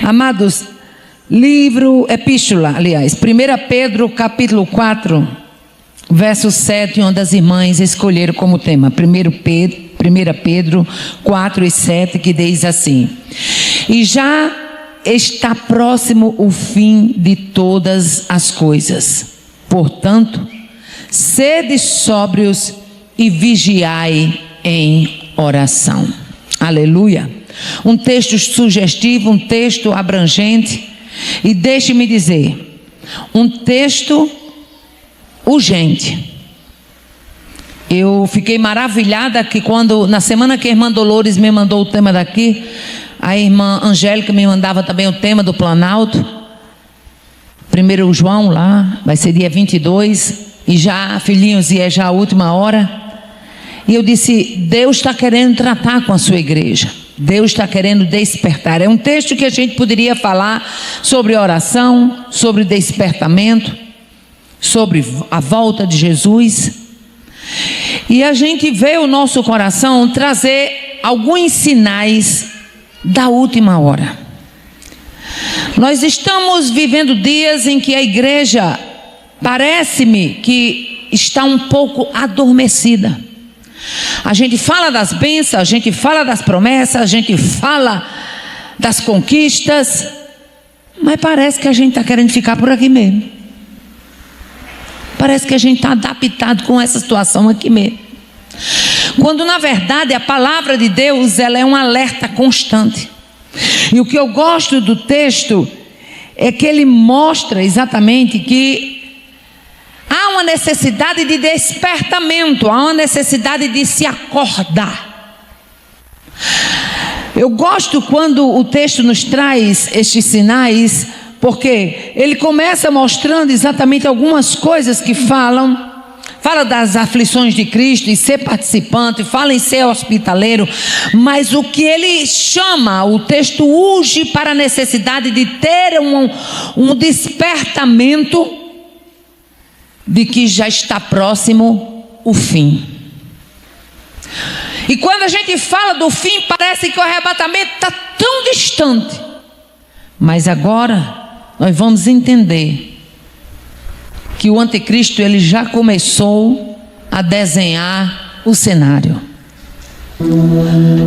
Amados, epístola, 1 Pedro capítulo 4, verso 7, onde as irmãs escolheram como tema, 1 Pedro 4 e 7, que diz assim: e já está próximo o fim de todas as coisas, portanto, sede sóbrios e vigiai em oração. Aleluia. Um texto sugestivo, um texto abrangente, e deixe-me dizer, um texto urgente. Eu fiquei maravilhada que quando, na semana que a irmã Dolores me mandou o tema daqui, a irmã Angélica me mandava também o tema do Planalto, 1 João lá, vai ser dia 22, e já, filhinhos, e é já a última hora. E eu disse, Deus está querendo tratar com a sua igreja, Deus está querendo despertar. É um texto que a gente poderia falar sobre oração, sobre despertamento, sobre a volta de Jesus. E a gente vê o nosso coração trazer alguns sinais da última hora. Nós estamos vivendo dias em que a igreja parece-me que está um pouco adormecida. A gente fala das bênçãos, a gente fala das promessas, a gente fala das conquistas, mas parece que a gente está querendo ficar por aqui mesmo. Parece que a gente está adaptado com essa situação aqui mesmo. Quando na verdade a palavra de Deus, ela é um alerta constante. E o que eu gosto do texto é que ele mostra exatamente que há uma necessidade de despertamento, há uma necessidade de se acordar. Eu gosto quando o texto nos traz estes sinais, porque ele começa mostrando exatamente algumas coisas que fala das aflições de Cristo e ser participante, fala em ser hospitaleiro, mas o que ele chama, o texto urge para a necessidade de ter um despertamento de que já está próximo o fim. E quando a gente fala do fim, parece que o arrebatamento está tão distante, mas agora nós vamos entender que o anticristo ele já começou a desenhar o cenário.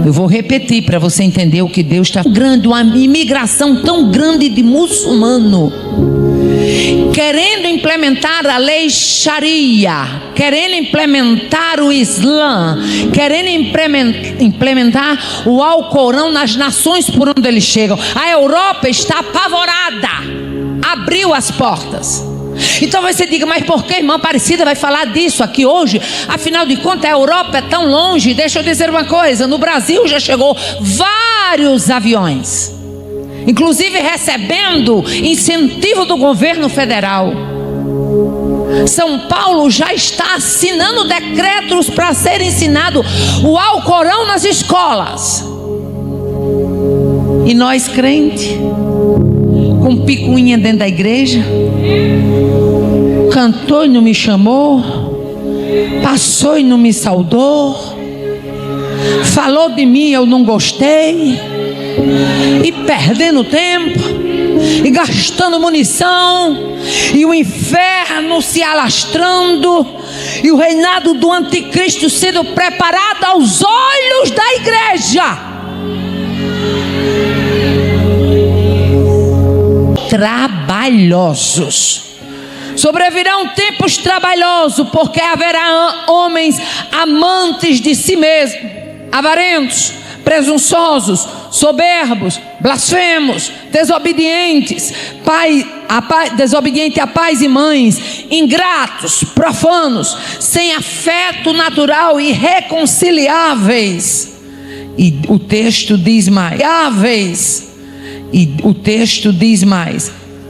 Eu vou repetir para você entender o que Deus está grande, uma imigração tão grande de muçulmano querendo implementar a lei Sharia, querendo implementar o Islã, querendo implementar o Alcorão nas nações por onde eles chegam. A Europa está apavorada, abriu as portas. Então você diga, mas por que a irmã Aparecida vai falar disso aqui hoje? Afinal de contas a Europa é tão longe. Deixa eu dizer uma coisa, no Brasil já chegou vários aviões, inclusive recebendo incentivo do governo federal. São Paulo já está assinando decretos para ser ensinado o Alcorão nas escolas. E nós crentes, com picuinha dentro da igreja, cantou e não me chamou, passou e não me saudou, falou de mim, eu não gostei, e perdendo tempo, e gastando munição, e o inferno se alastrando, e o reinado do anticristo sendo preparado aos olhos da igreja. Trabalhosos. Sobrevirão tempos trabalhosos, porque haverá homens amantes de si mesmos, avarentos, presunçosos, soberbos, blasfemos, desobedientes, desobediente a pais e mães, ingratos, profanos, sem afeto natural, irreconciliáveis. E o texto diz mais,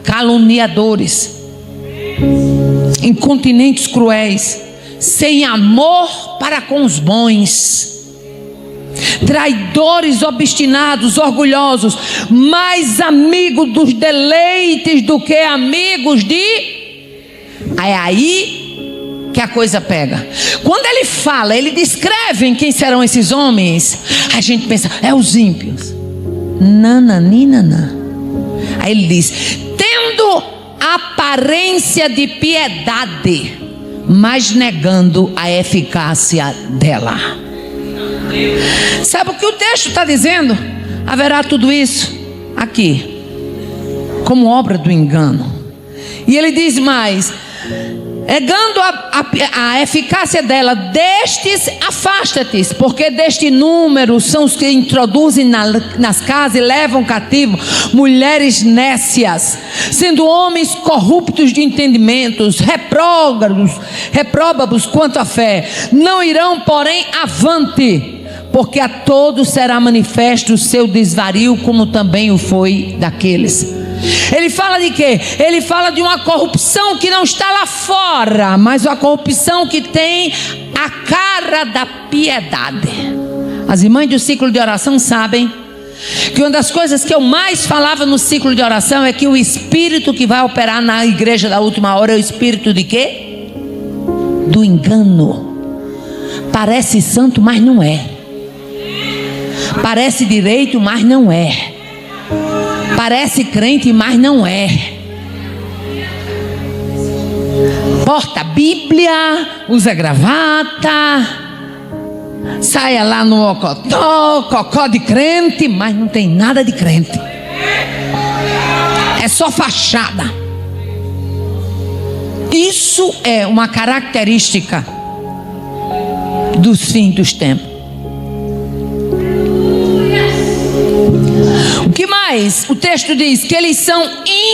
caluniadores, incontinentes cruéis, sem amor para com os bons, traidores, obstinados, orgulhosos, mais amigos dos deleites do que amigos de... É aí que a coisa pega. Quando ele fala, ele descreve em quem serão esses homens, a gente pensa, é os ímpios. Nananina. Aí ele diz: tendo aparência de piedade, mas negando a eficácia dela. Sabe o que o texto está dizendo? Haverá tudo isso aqui como obra do engano. E ele diz mais: negando a eficácia dela, destes afasta-te, porque deste número são os que introduzem nas casas e levam cativo mulheres nécias, sendo homens corruptos de entendimentos, repróbados quanto à fé. Não irão, porém, avante, porque a todos será manifesto o seu desvario, como também o foi daqueles. Ele fala de quê? Ele fala de uma corrupção que não está lá fora, mas uma corrupção que tem a cara da piedade. As irmãs do ciclo de oração sabem que uma das coisas que eu mais falava no ciclo de oração é que o espírito que vai operar na igreja da última hora é o espírito de quê? Do engano. Parece santo, mas não é. Parece direito, mas não é. Parece crente, mas não é. Porta a Bíblia, usa gravata, saia lá no ocotó, cocó de crente, mas não tem nada de crente. É só fachada. Isso é uma característica dos fins dos tempos. O que mais? O texto diz que eles são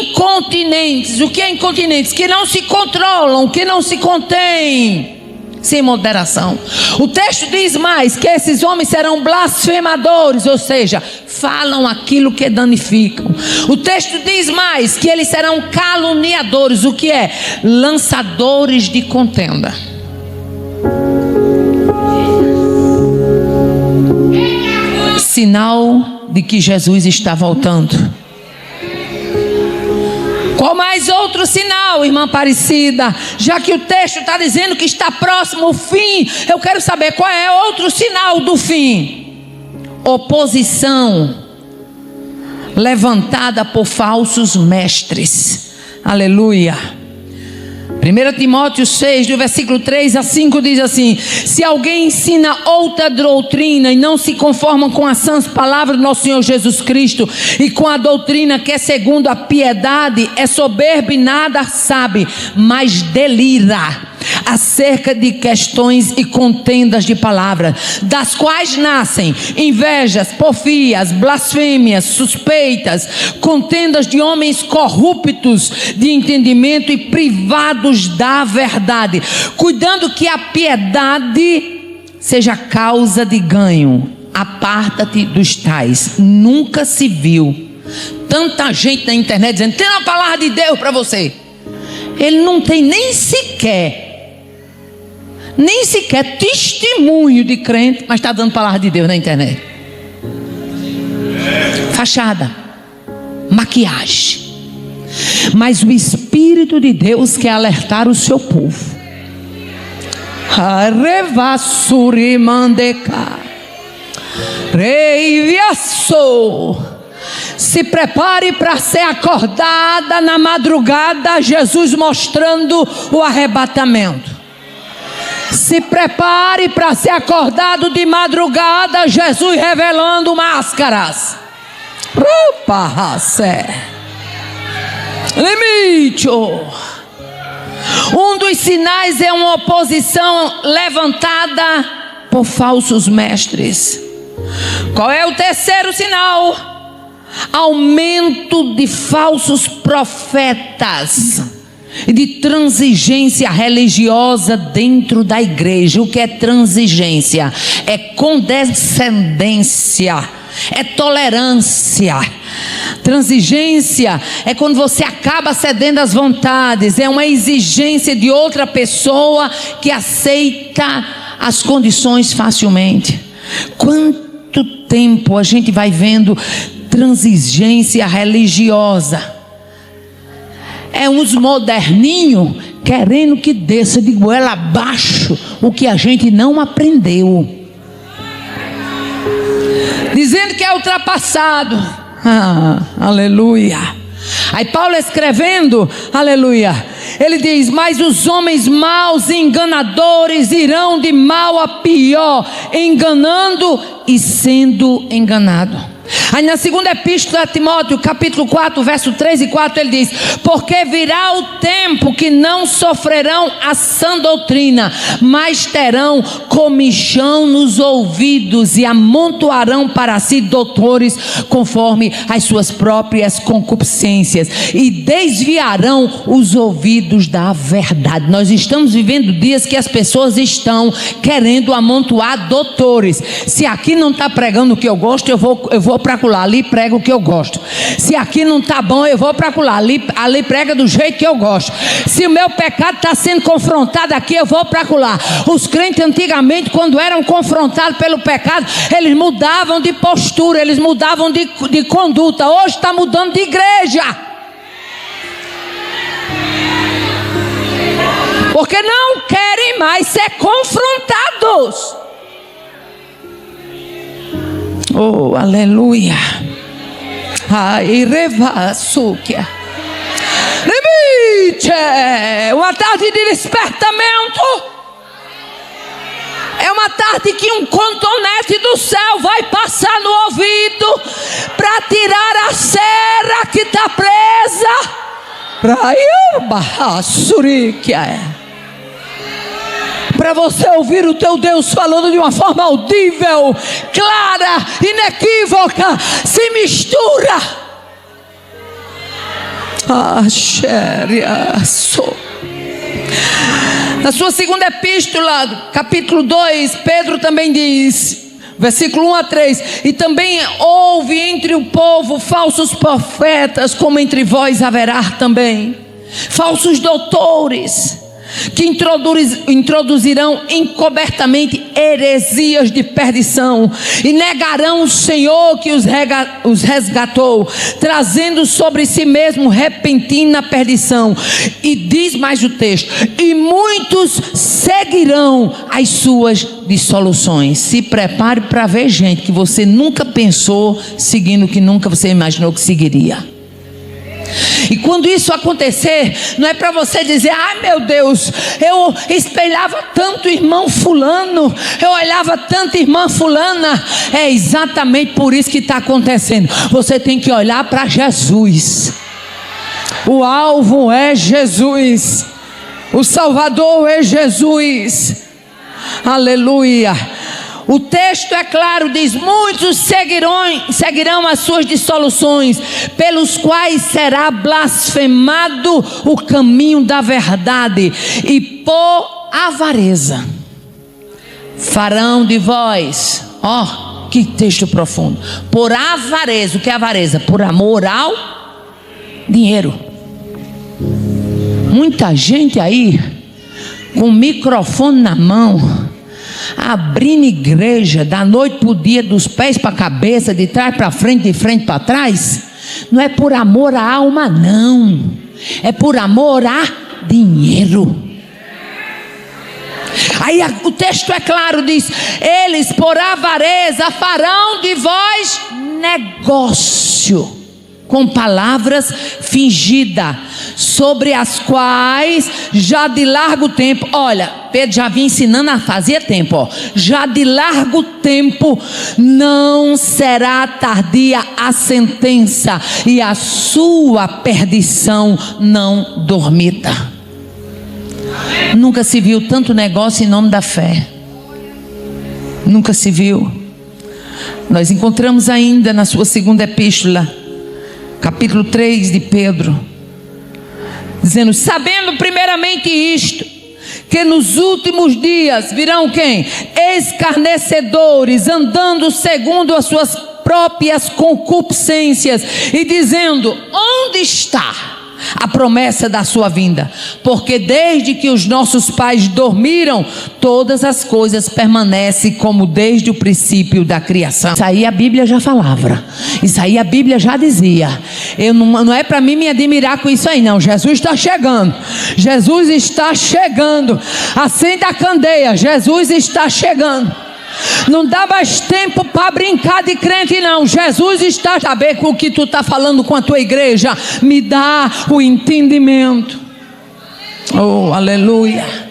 incontinentes. O que é incontinentes? Que não se controlam, que não se contêm, sem moderação. O texto diz mais que esses homens serão blasfemadores, ou seja, falam aquilo que danificam. O texto diz mais que eles serão caluniadores. O que é? Lançadores de contenda. Sinal de que Jesus está voltando. Qual mais outro sinal, irmã Aparecida? Já que o texto está dizendo que está próximo o fim, eu quero saber qual é outro sinal do fim. Oposição levantada por falsos mestres. Aleluia. 1 Timóteo 6, do versículo 3 a 5 diz assim: se alguém ensina outra doutrina e não se conforma com as sãs palavras do nosso Senhor Jesus Cristo e com a doutrina que é segundo a piedade, é soberbo e nada sabe, mas delira acerca de questões e contendas de palavras, das quais nascem invejas, porfias, blasfêmias, suspeitas, contendas de homens corruptos de entendimento e privados da verdade, cuidando que a piedade seja causa de ganho. Aparta-te dos tais. Nunca se viu tanta gente na internet dizendo: tem uma palavra de Deus para você. Ele não tem nem sequer testemunho de crente, mas está dando palavra de Deus na internet. Fachada, maquiagem. Mas o Espírito de Deus quer alertar o seu povo. Se prepare para ser acordada na madrugada, Jesus mostrando o arrebatamento. Se prepare para ser acordado de madrugada, Jesus revelando máscaras. Limite. Um dos sinais é uma oposição levantada por falsos mestres. Qual é o terceiro sinal? Aumento de falsos profetas e de transigência religiosa dentro da igreja. O que é transigência? É condescendência, é tolerância. Transigência é quando você acaba cedendo às vontades, é uma exigência de outra pessoa que aceita as condições facilmente. Quanto tempo a gente vai vendo transigência religiosa? É uns moderninhos querendo que desça de goela abaixo o que a gente não aprendeu, dizendo que é ultrapassado. Aleluia. Aí Paulo escrevendo, aleluia, ele diz: mas os homens maus e enganadores irão de mal a pior, enganando e sendo enganado. Aí na segunda epístola a Timóteo, capítulo 4, verso 3 e 4, ele diz: porque virá o tempo que não sofrerão a sã doutrina, mas terão comichão nos ouvidos e amontoarão para si doutores conforme as suas próprias concupiscências, e desviarão os ouvidos da verdade. Nós estamos vivendo dias que as pessoas estão querendo amontoar doutores. Se aqui não está pregando o que eu gosto, eu vou para lá, ali prega o que eu gosto. Se aqui não está bom, eu vou para lá, ali prega do jeito que eu gosto. Se o meu pecado está sendo confrontado aqui, eu vou para lá. Os crentes antigamente, quando eram confrontados pelo pecado, eles mudavam de postura, eles mudavam de conduta. Hoje está mudando de igreja, porque não querem mais ser confrontados. Oh, aleluia. Ai, revassuquia. Limite. Uma tarde de despertamento. É uma tarde que um cotonete do céu vai passar no ouvido para tirar a cera que está presa. Para você ouvir o teu Deus falando de uma forma audível, clara, inequívoca, se mistura. Na sua segunda epístola, capítulo 2, Pedro também diz, versículo 1 a 3: e também houve entre o povo falsos profetas, como entre vós haverá também falsos doutores, que introduzirão encobertamente heresias de perdição, e negarão o Senhor que os resgatou, trazendo sobre si mesmo repentina perdição. E diz mais o texto: e muitos seguirão as suas dissoluções. Se prepare para ver gente que você nunca pensou seguindo, que nunca você imaginou que seguiria. E quando isso acontecer, não é para você dizer: ai meu Deus, eu espelhava tanto irmão fulano, eu olhava tanto irmã fulana. É exatamente por isso que está acontecendo. Você tem que olhar para Jesus. O alvo é Jesus, o Salvador é Jesus. Aleluia. O texto é claro, diz: muitos seguirão as suas dissoluções, pelos quais será blasfemado o caminho da verdade, e por avareza farão de vós, ó, que texto profundo, por avareza. O que é avareza? Por amor ao dinheiro. Muita gente aí com o microfone na mão, abrindo igreja da noite para o dia, dos pés para a cabeça, de trás para frente, de frente para trás. Não é por amor à alma, não, é por amor a dinheiro. Aí o texto é claro, diz: eles por avareza farão de vós negócio com palavras fingidas, sobre as quais já de largo tempo, olha, Pedro já vinha ensinando a fazer tempo, ó, já de largo tempo não será tardia a sentença, e a sua perdição não dormita. Nunca se viu tanto negócio em nome da fé, nunca se viu. Nós encontramos ainda na sua segunda epístola, capítulo 3 de Pedro, dizendo: sabendo primeiramente isto, que nos últimos dias virão quem? Escarnecedores, andando segundo as suas próprias concupiscências, e dizendo: onde está a promessa da sua vinda? Porque desde que os nossos pais dormiram, todas as coisas permanecem como desde o princípio da criação. Isso aí a Bíblia já falava, isso aí a Bíblia já dizia. Não é para mim me admirar com isso aí, não. Jesus está chegando, Jesus está chegando. Acenda a candeia, Jesus está chegando. Não dá mais tempo para brincar de crente, não. Jesus está a saber com o que tu está falando com a tua igreja. Me dá o entendimento. Oh, aleluia.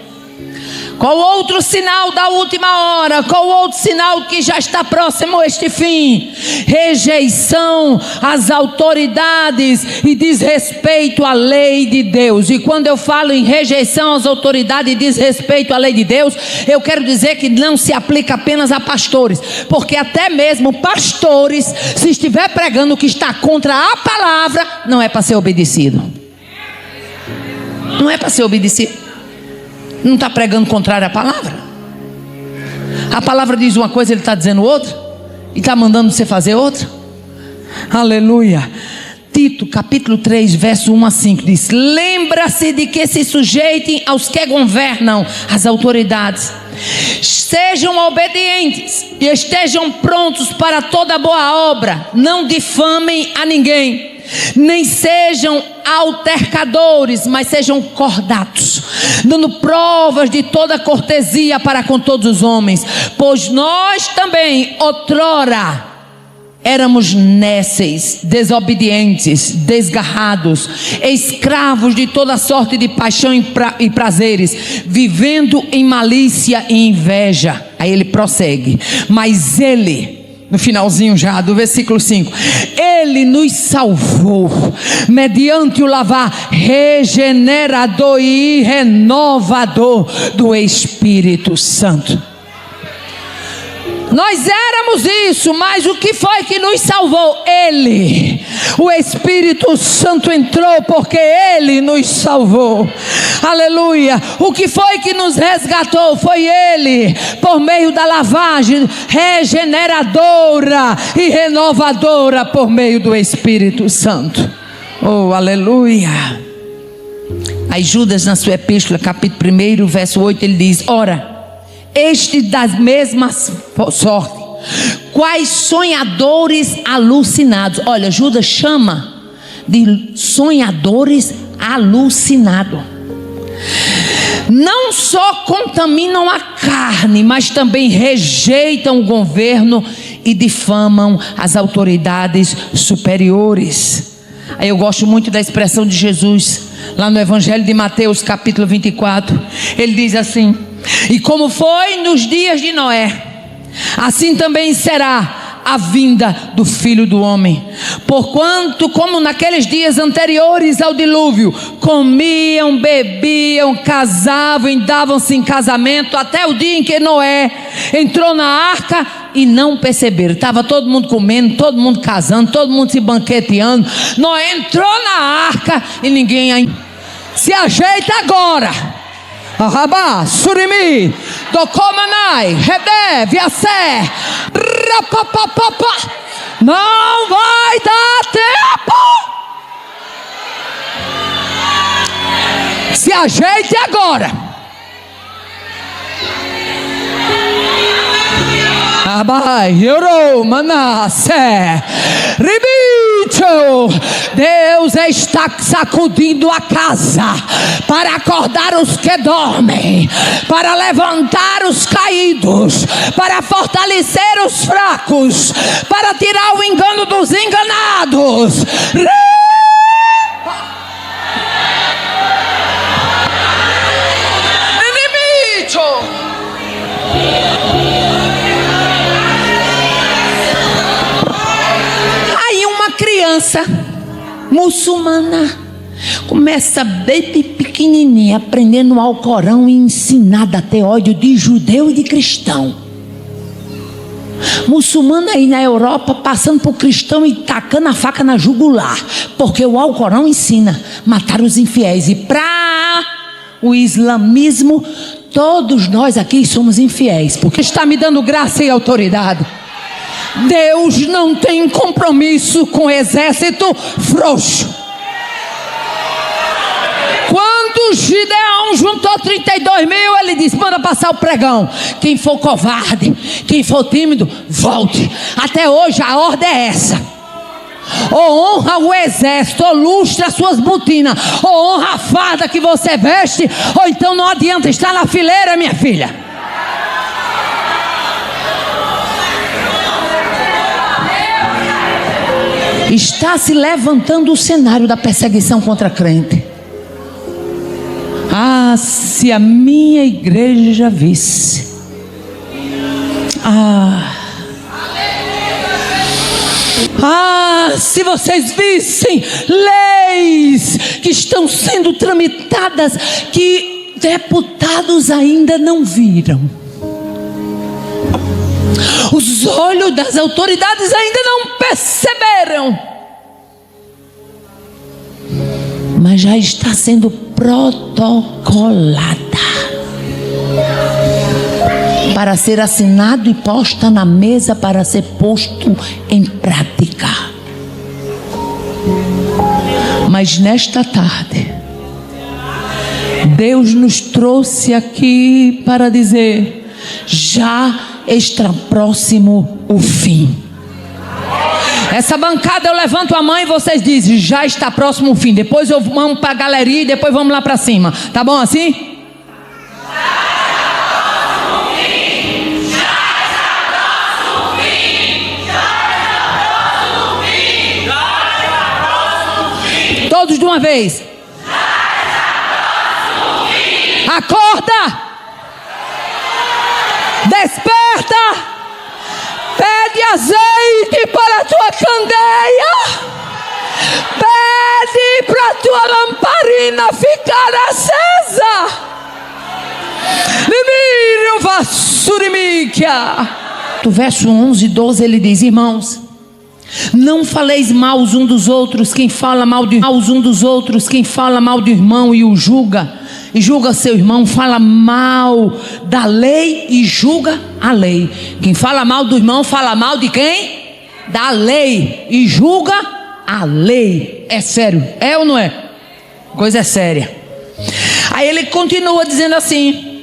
Qual outro sinal da última hora? Qual outro sinal que já está próximo a este fim? Rejeição às autoridades e desrespeito à lei de Deus. E quando eu falo em rejeição às autoridades e desrespeito à lei de Deus, eu quero dizer que não se aplica apenas a pastores, porque até mesmo pastores, se estiver pregando o que está contra a palavra, não é para ser obedecido. Não é para ser obedecido. Não está pregando contrário à palavra. A palavra diz uma coisa, ele está dizendo outra, e está mandando você fazer outra. Aleluia. Tito capítulo 3 verso 1 a 5 diz: lembra-se de que se sujeitem aos que governam, as autoridades. Sejam obedientes e estejam prontos para toda boa obra. Não difamem a ninguém, nem sejam altercadores, mas sejam cordatos, dando provas de toda cortesia para com todos os homens. Pois nós também outrora éramos nécios, desobedientes, desgarrados, escravos de toda sorte de paixão e prazeres, vivendo em malícia e inveja. Aí ele prossegue: mas ele, no finalzinho já do versículo 5, ele nos salvou mediante o lavar regenerador e renovador do Espírito Santo. Nós éramos isso, mas o que foi que nos salvou? Ele. O Espírito Santo entrou porque Ele nos salvou. Aleluia. O que foi que nos resgatou? Foi Ele, por meio da lavagem regeneradora e renovadora por meio do Espírito Santo. Oh, aleluia. Aí Judas, na sua epístola, capítulo 1, verso 8, ele diz: ora, este das mesmas sorte, quais sonhadores alucinados. Olha, Judas chama de sonhadores alucinados. Não só contaminam a carne, mas também rejeitam o governo e difamam as autoridades superiores. Aí eu gosto muito da expressão de Jesus, lá no Evangelho de Mateus, capítulo 24. Ele diz assim: e como foi nos dias de Noé, assim também será a vinda do Filho do Homem. Porquanto, como naqueles dias anteriores ao dilúvio, comiam, bebiam, casavam e davam-se em casamento, até o dia em que Noé entrou na arca, e não perceberam. Estava todo mundo comendo, todo mundo casando, todo mundo se banqueteando. Noé entrou na arca e ninguém se ajeita agora. Arrabá, surimi, docomanai, redé, viacé, rapapapapá. Não vai dar tempo. Se ajeite agora. Abai, Euro, Manassé, Ribicho. Deus está sacudindo a casa para acordar os que dormem, para levantar os caídos, para fortalecer os fracos, para tirar o engano dos enganados. Ribicho. Criança muçulmana começa bem pequenininha, aprendendo o Alcorão e ensinada a ter ódio de judeu e de cristão. Muçulmana aí na Europa passando por cristão e tacando a faca na jugular, porque o Alcorão ensina matar os infiéis. E para o islamismo, todos nós aqui somos infiéis, porque está me dando graça e autoridade. Deus não tem compromisso com o exército frouxo. Quando Gideão juntou 32 mil, ele disse: manda passar o pregão. Quem for covarde, quem for tímido, volte. Até hoje a ordem é essa: ou honra o exército, ou lustra suas botinas, ou honra a farda que você veste, ou então não adianta estar na fileira, minha filha. Está se levantando o cenário da perseguição contra a crente. Ah, se a minha igreja visse. Se vocês vissem leis que estão sendo tramitadas, que deputados ainda não viram. Os olhos das autoridades ainda não perceberam, mas já está sendo protocolada para ser assinado e posta na mesa para ser posto em prática. Mas nesta tarde, Deus nos trouxe aqui para dizer: já está próximo o fim. Essa bancada eu levanto a mão e vocês dizem: já está próximo o fim. Depois eu vamos para a galeria e depois vamos lá para cima. Tá bom assim? Todos de uma vez. Acorda! Desperta! Pede azeite para a tua candeia. Pede para a tua lamparina ficar acesa. Limiro vassurimikia. Do verso 11 e 12 ele diz: irmãos, não faleis mal uns dos outros. Quem fala mal de um dos outros, quem fala mal do irmão e o julga, e julga seu irmão, fala mal da lei e julga a lei. Quem fala mal do irmão, fala mal de quem? Da lei e julga a lei. É sério, é ou não é? Coisa séria. Aí ele continua dizendo assim: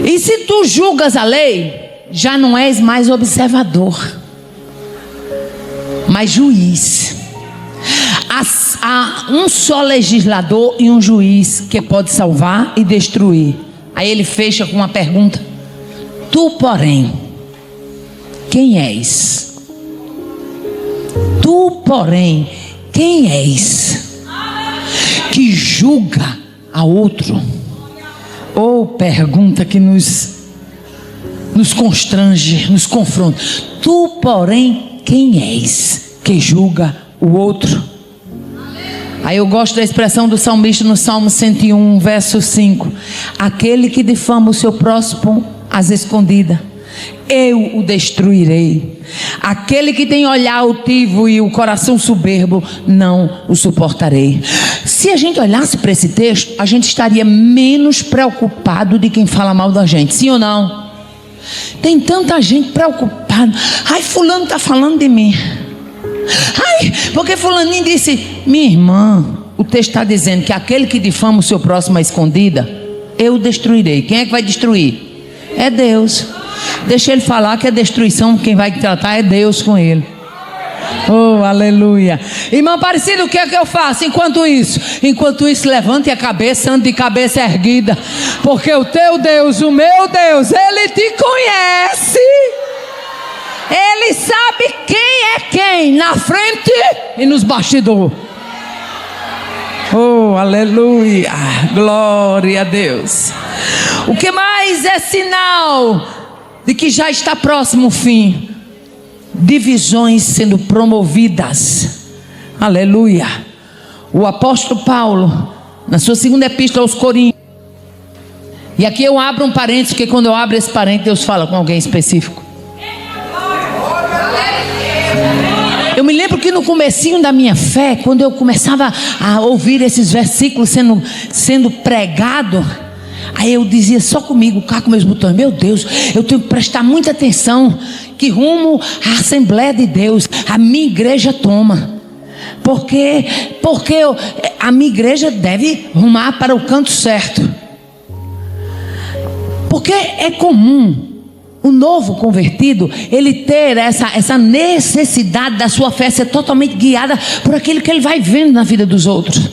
e se tu julgas a lei, já não és mais observador, mas juiz. Há um só legislador e um juiz que pode salvar e destruir. Aí ele fecha com uma pergunta: tu, porém, quem és? Tu, porém, quem és que julga a outro? Ou pergunta que nos constrange, nos confronta. Tu, porém, quem és que julga o outro? Aí eu gosto da expressão do salmista no Salmo 101, verso 5: aquele que difama o seu próximo às escondidas, eu o destruirei. Aquele que tem olhar altivo e o coração soberbo, não o suportarei. Se a gente olhasse para esse texto, a gente estaria menos preocupado de quem fala mal da gente, sim ou não? Tem tanta gente preocupada. Ai, fulano está falando de mim. Ai, porque fulaninho disse. Minha irmã, o texto está dizendo que aquele que difama o seu próximo à escondida, eu o destruirei. Quem é que vai destruir? É Deus. Deixa ele falar que a destruição, quem vai tratar é Deus com ele. Oh, aleluia. Irmão Aparecido, o que é que eu faço enquanto isso? Enquanto isso, levante a cabeça, ande de cabeça erguida, porque o teu Deus, o meu Deus, Ele te conhece. Ele sabe quem é quem, na frente e nos bastidores. Oh, aleluia, glória a Deus. O que mais é sinal de que já está próximo o fim? Divisões sendo promovidas. Aleluia. O apóstolo Paulo, na sua segunda epístola aos Coríntios, e aqui eu abro um parênteses, porque quando eu abro esse parênteses, Deus fala com alguém específico. Eu me lembro que no comecinho da minha fé, quando eu começava a ouvir esses versículos sendo pregado, aí eu dizia só comigo, cá com meus botões: meu Deus, eu tenho que prestar muita atenção, que rumo à Assembleia de Deus a minha igreja toma, porque a minha igreja deve rumar para o canto certo, porque é comum o novo convertido, ele ter essa necessidade da sua fé ser totalmente guiada por aquilo que ele vai vendo na vida dos outros.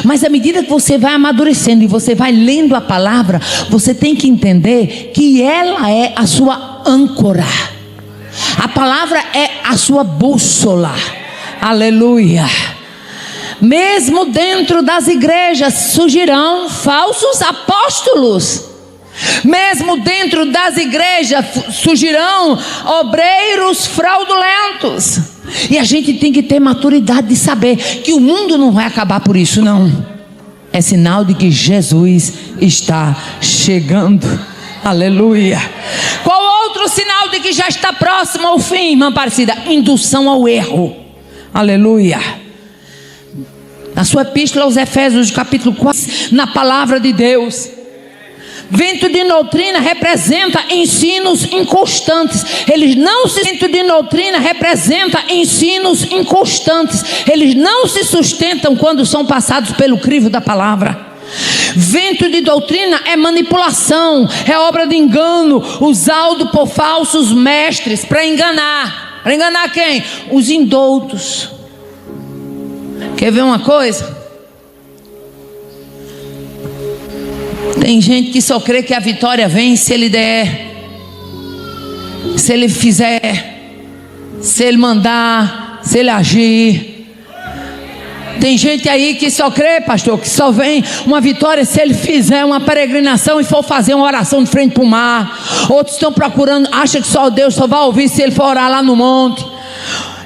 Mas à medida que você vai amadurecendo e você vai lendo a palavra, você tem que entender que ela é a sua âncora. A palavra é a sua bússola. Aleluia. Mesmo dentro das igrejas surgirão falsos apóstolos. Mesmo dentro das igrejas surgirão obreiros fraudulentos. E a gente tem que ter maturidade de saber que o mundo não vai acabar por isso, não. É sinal de que Jesus está chegando. Aleluia. Qual outro sinal de que já está próximo ao fim, irmã Aparecida? Indução ao erro. Aleluia. Na sua epístola aos Efésios, capítulo 4, na palavra de Deus, vento de doutrina representa ensinos inconstantes. Vento de doutrina representa ensinos inconstantes. Eles não se sustentam quando são passados pelo crivo da palavra. Vento de doutrina é manipulação, é obra de engano, usado por falsos mestres para enganar. Para enganar quem? Os indoutos. Quer ver uma coisa? Tem gente que só crê que a vitória vem se ele der, se ele fizer, se ele mandar, se ele agir. Tem gente aí que só crê, pastor, que só vem uma vitória se ele fizer uma peregrinação e for fazer uma oração de frente para o mar. Outros estão procurando, acham que só Deus só vai ouvir se ele for orar lá no monte.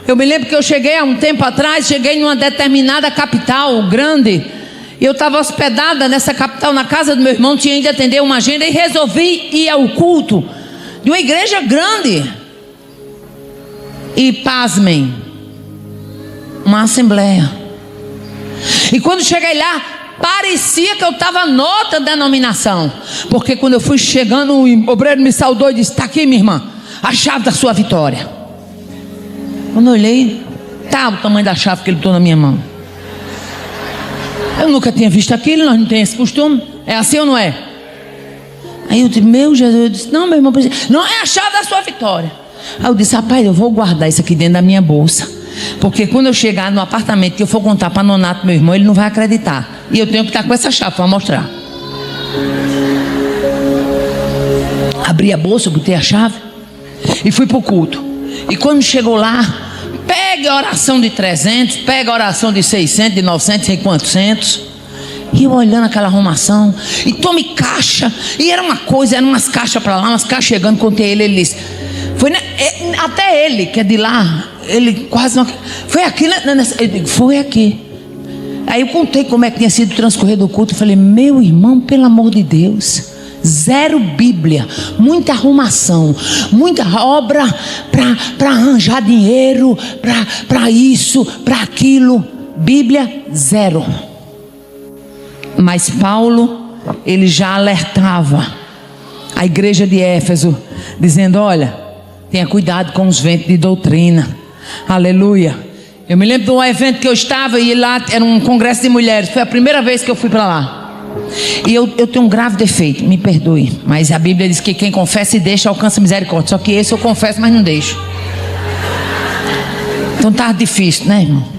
Eu me lembro que eu cheguei há um tempo atrás, cheguei numa determinada capital grande. Eu estava hospedada nessa capital, na casa do meu irmão, tinha ido atender uma agenda e resolvi ir ao culto de uma igreja grande. E pasmem, uma assembleia. E quando cheguei lá, parecia que eu estava noutra denominação. Porque quando eu fui chegando, o obreiro me saudou e disse: está aqui, minha irmã, a chave da sua vitória. Quando eu olhei, tá o tamanho da chave que ele botou na minha mão. Eu nunca tinha visto aquilo, nós não temos esse costume. É assim ou não é? Aí eu disse: meu Jesus. Eu disse: não, meu irmão, não é a chave da sua vitória. Aí eu disse: rapaz, eu vou guardar isso aqui dentro da minha bolsa, porque quando eu chegar no apartamento que eu for contar para Nonato, meu irmão, ele não vai acreditar. E eu tenho que estar com essa chave para mostrar. Abri a bolsa, botei a chave e fui para o culto. E quando chegou lá, pega a oração de 300, pega a oração de 600, de 900, sei quantos. E eu olhando aquela arrumação, e tome caixa, e era uma coisa, eram umas caixas para lá, umas caixas chegando, contei ele disse, foi até ele, que é de lá, ele quase não, foi aqui, eu digo, foi aqui. Aí eu contei como é que tinha sido o transcorrer do culto, eu falei: meu irmão, pelo amor de Deus, zero Bíblia, muita arrumação, muita obra para arranjar dinheiro, para isso, para aquilo. Bíblia, zero. Mas Paulo, ele já alertava a igreja de Éfeso, dizendo: olha, tenha cuidado com os ventos de doutrina. Aleluia. Eu me lembro de um evento que eu estava, e lá era um congresso de mulheres. Foi a primeira vez que eu fui para lá. E eu tenho um grave defeito, me perdoe, mas a Bíblia diz que quem confessa e deixa alcança misericórdia. Só que esse eu confesso, mas não deixo. Então tá difícil, né, irmão?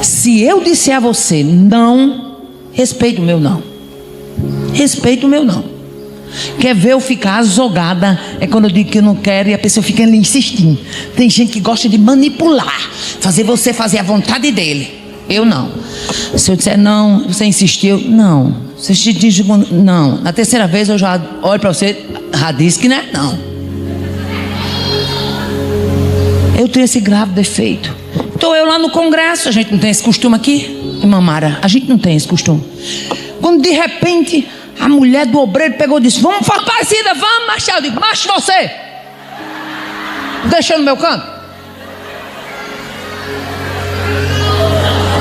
Se eu disser a você não, respeite o meu não. Respeite o meu não. Quer ver eu ficar azogada? É quando eu digo que eu não quero e a pessoa fica ali insistindo. Tem gente que gosta de manipular, fazer você fazer a vontade dele. Eu não. Se eu disser não, você insistiu, não. Você diz não. Na terceira vez eu já olho para você, já disse que não é não. Eu tenho esse grave defeito. Estou eu lá no congresso, a gente não tem esse costume aqui, irmã Mara, a gente não tem esse costume. Quando de repente a mulher do obreiro pegou e disse: vamos falar parecida, vamos marchar. Eu digo: marche você. Deixa no meu canto.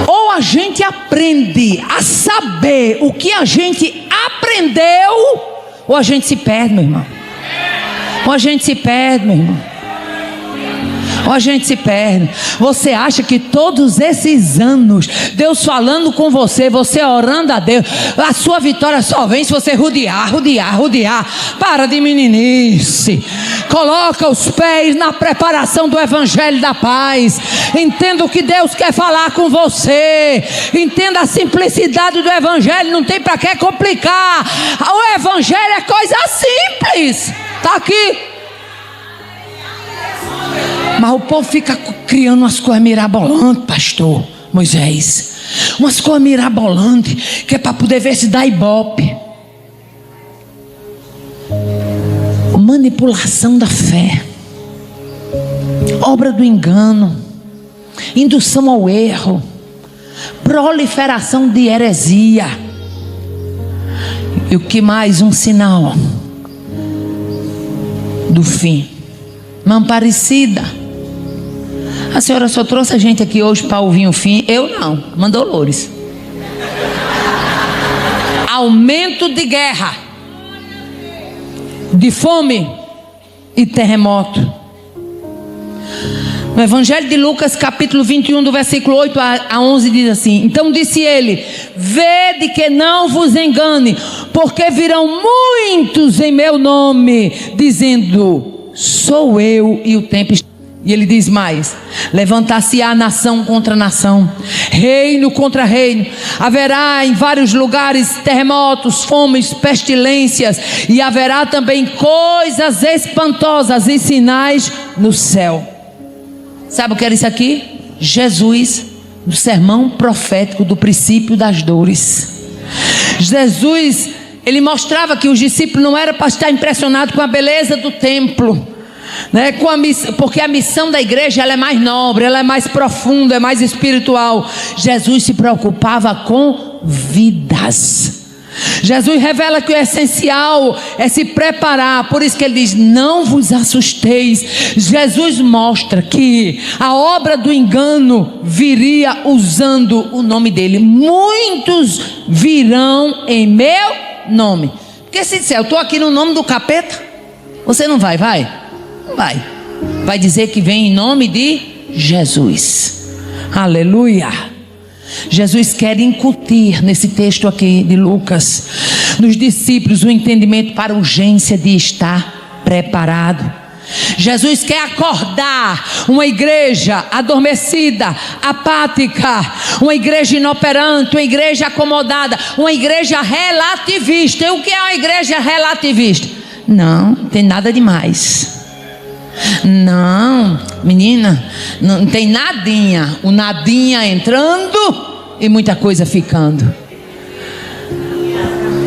Ou a gente aprende a saber o que a gente aprendeu, ou a gente se perde, meu irmão. Ou a gente se perde, meu irmão. Ou a gente se perde. Você acha que todos esses anos Deus falando com você, você orando a Deus, a sua vitória só vem se você rodear. Para de meninice. Coloca os pés na preparação do evangelho da paz. Entenda o que Deus quer falar com você. Entenda a simplicidade do evangelho. Não tem para que complicar. O evangelho é coisa simples. Está aqui. Mas o povo fica criando umas coisas mirabolantes, pastor Moisés. Umas coisas mirabolantes, que é para poder ver se dá ibope. Manipulação da fé, obra do engano, indução ao erro, proliferação de heresia. E o que mais? Um sinal do fim. Mão parecida. A senhora só trouxe a gente aqui hoje para ouvir o fim. Eu não, mandou Loures. Aumento de guerra, de fome e terremoto. No Evangelho de Lucas, capítulo 21, do versículo 8 a 11, diz assim: então disse ele: vede que não vos engane, porque virão muitos em meu nome, dizendo: sou eu, e o tempo está. E ele diz mais: levantar-se-á nação contra nação, reino contra reino. Haverá em vários lugares terremotos, fomes, pestilências, e haverá também coisas espantosas e sinais no céu. Sabe o que era isso aqui? Jesus, no sermão profético do princípio das dores. Jesus, ele mostrava que os discípulos não eram para estar impressionados com a beleza do templo, né? Porque a missão da igreja, ela é mais nobre, ela é mais profunda, é mais espiritual. Jesus se preocupava com vidas. Jesus revela que o essencial é se preparar. Por isso que ele diz: não vos assusteis. Jesus mostra que a obra do engano viria usando o nome dele. Muitos virão em meu nome. Porque se disser: eu estou aqui no nome do capeta, você não vai? Não vai. Vai dizer que vem em nome de Jesus. Aleluia. Jesus quer incutir nesse texto aqui de Lucas nos discípulos o entendimento para a urgência de estar preparado. Jesus quer acordar uma igreja adormecida, apática, uma igreja inoperante, uma igreja acomodada, uma igreja relativista. E o que é uma igreja relativista? Não tem nada demais. Não, menina, não tem nadinha. O nadinha entrando e muita coisa ficando.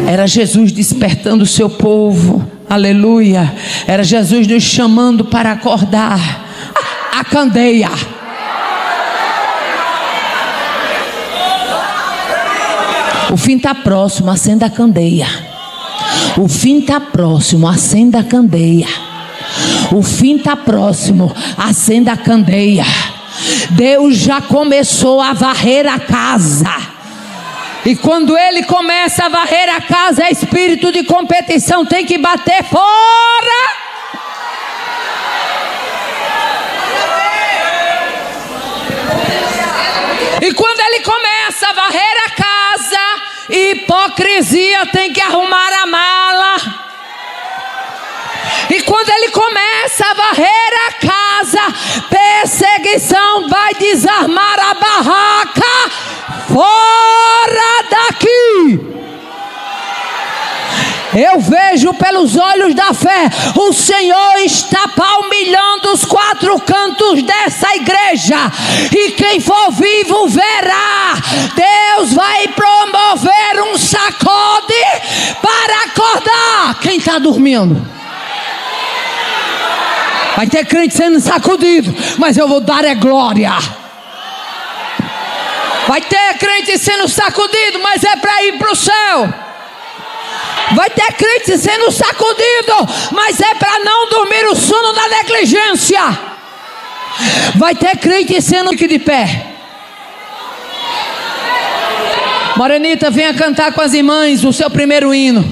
Era Jesus despertando o seu povo. Aleluia. Era Jesus nos chamando para acordar. A candeia. O fim está próximo, acenda a candeia. O fim está próximo, acenda a candeia. O fim está próximo, acenda a candeia. Deus já começou a varrer a casa. E quando Ele começa a varrer a casa, é espírito de competição, tem que bater fora. E quando Ele começa a varrer a casa, hipocrisia tem que arrumar a mala. E quando Ele começa a varrer a casa, perseguição vai desarmar a barraca. Fora daqui! Eu vejo pelos olhos da fé, o Senhor está palmilhando os quatro cantos dessa igreja, e quem for vivo verá. Deus vai promover um sacode para acordar quem está dormindo. Vai ter crente sendo sacudido, mas eu vou dar glória. Vai ter crente sendo sacudido, mas é para ir para o céu. Vai ter crente sendo sacudido, mas é para não dormir o sono da negligência. Vai ter crente sendo de pé. Morenita, venha cantar com as irmãs o seu primeiro hino.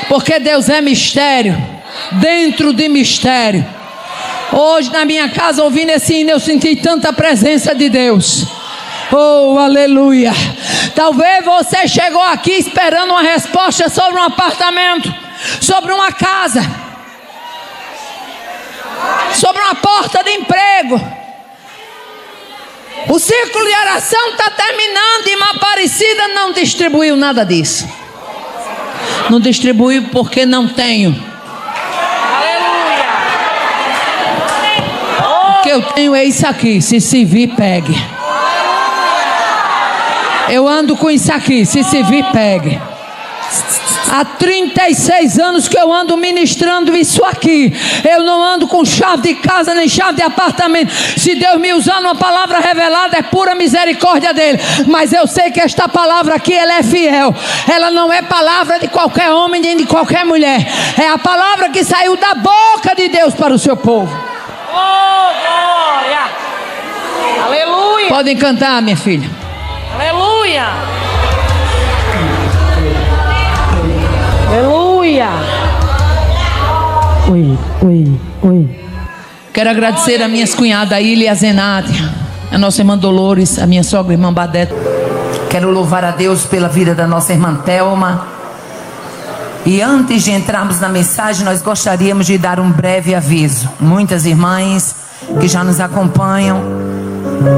Porque Deus é mistério, dentro de mistério. Hoje na minha casa, ouvindo esse hino, eu senti tanta presença de Deus. Oh, aleluia. Talvez você chegou aqui esperando uma resposta sobre um apartamento, sobre uma casa, sobre uma porta de emprego. O círculo de oração está terminando e uma Aparecida não distribuiu nada disso. Não distribuiu porque não tenho. Porque eu tenho é isso aqui. Se vir, pegue. Eu ando com isso aqui. Se vir, pegue. Há 36 anos que eu ando ministrando isso aqui. Eu não ando com chave de casa nem chave de apartamento. Se Deus me usar uma palavra revelada, é pura misericórdia dele. Mas eu sei que esta palavra aqui, ela é fiel. Ela não é palavra de qualquer homem nem de qualquer mulher. É a palavra que saiu da boca de Deus para o seu povo. Oh, glória! Aleluia! Podem cantar, minha filha. Aleluia! Aleluia! Oi. Quero agradecer a minhas cunhadas, a Ilha e a Zenate, a nossa irmã Dolores, a minha sogra, a irmã Badete. Quero louvar a Deus pela vida da nossa irmã Thelma. E antes de entrarmos na mensagem, nós gostaríamos de dar um breve aviso. Muitas irmãs que já nos acompanham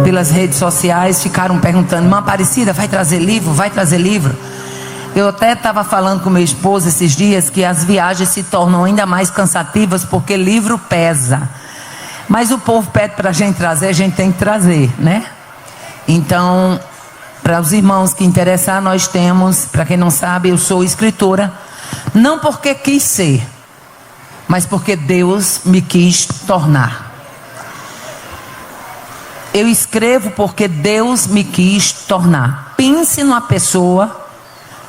pelas redes sociais ficaram perguntando: irmã Aparecida, vai trazer livro? Vai trazer livro? Eu até estava falando com meu esposo esses dias que as viagens se tornam ainda mais cansativas porque livro pesa. Mas o povo pede para a gente trazer, a gente tem que trazer, né? Então, para os irmãos que interessar, nós temos, para quem não sabe, eu sou escritora, não porque quis ser, mas porque Deus me quis tornar. Eu escrevo porque Deus me quis tornar. Pense numa pessoa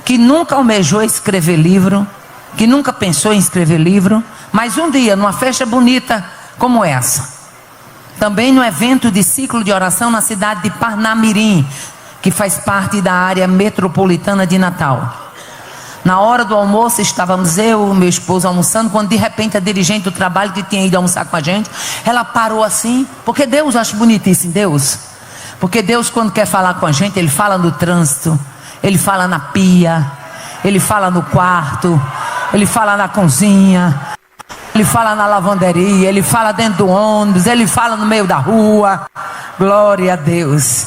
que nunca almejou escrever livro, que nunca pensou em escrever livro, mas um dia, numa festa bonita como essa, também no evento de ciclo de oração na cidade de Parnamirim, que faz parte da área metropolitana de Natal. Na hora do almoço, estávamos eu e meu esposo almoçando, quando de repente a dirigente do trabalho que tinha ido almoçar com a gente, ela parou assim, porque Deus, eu acho bonitíssimo, Deus, porque Deus, quando quer falar com a gente, Ele fala no trânsito, Ele fala na pia, Ele fala no quarto, Ele fala na cozinha, Ele fala na lavanderia, Ele fala dentro do ônibus, Ele fala no meio da rua. Glória a Deus.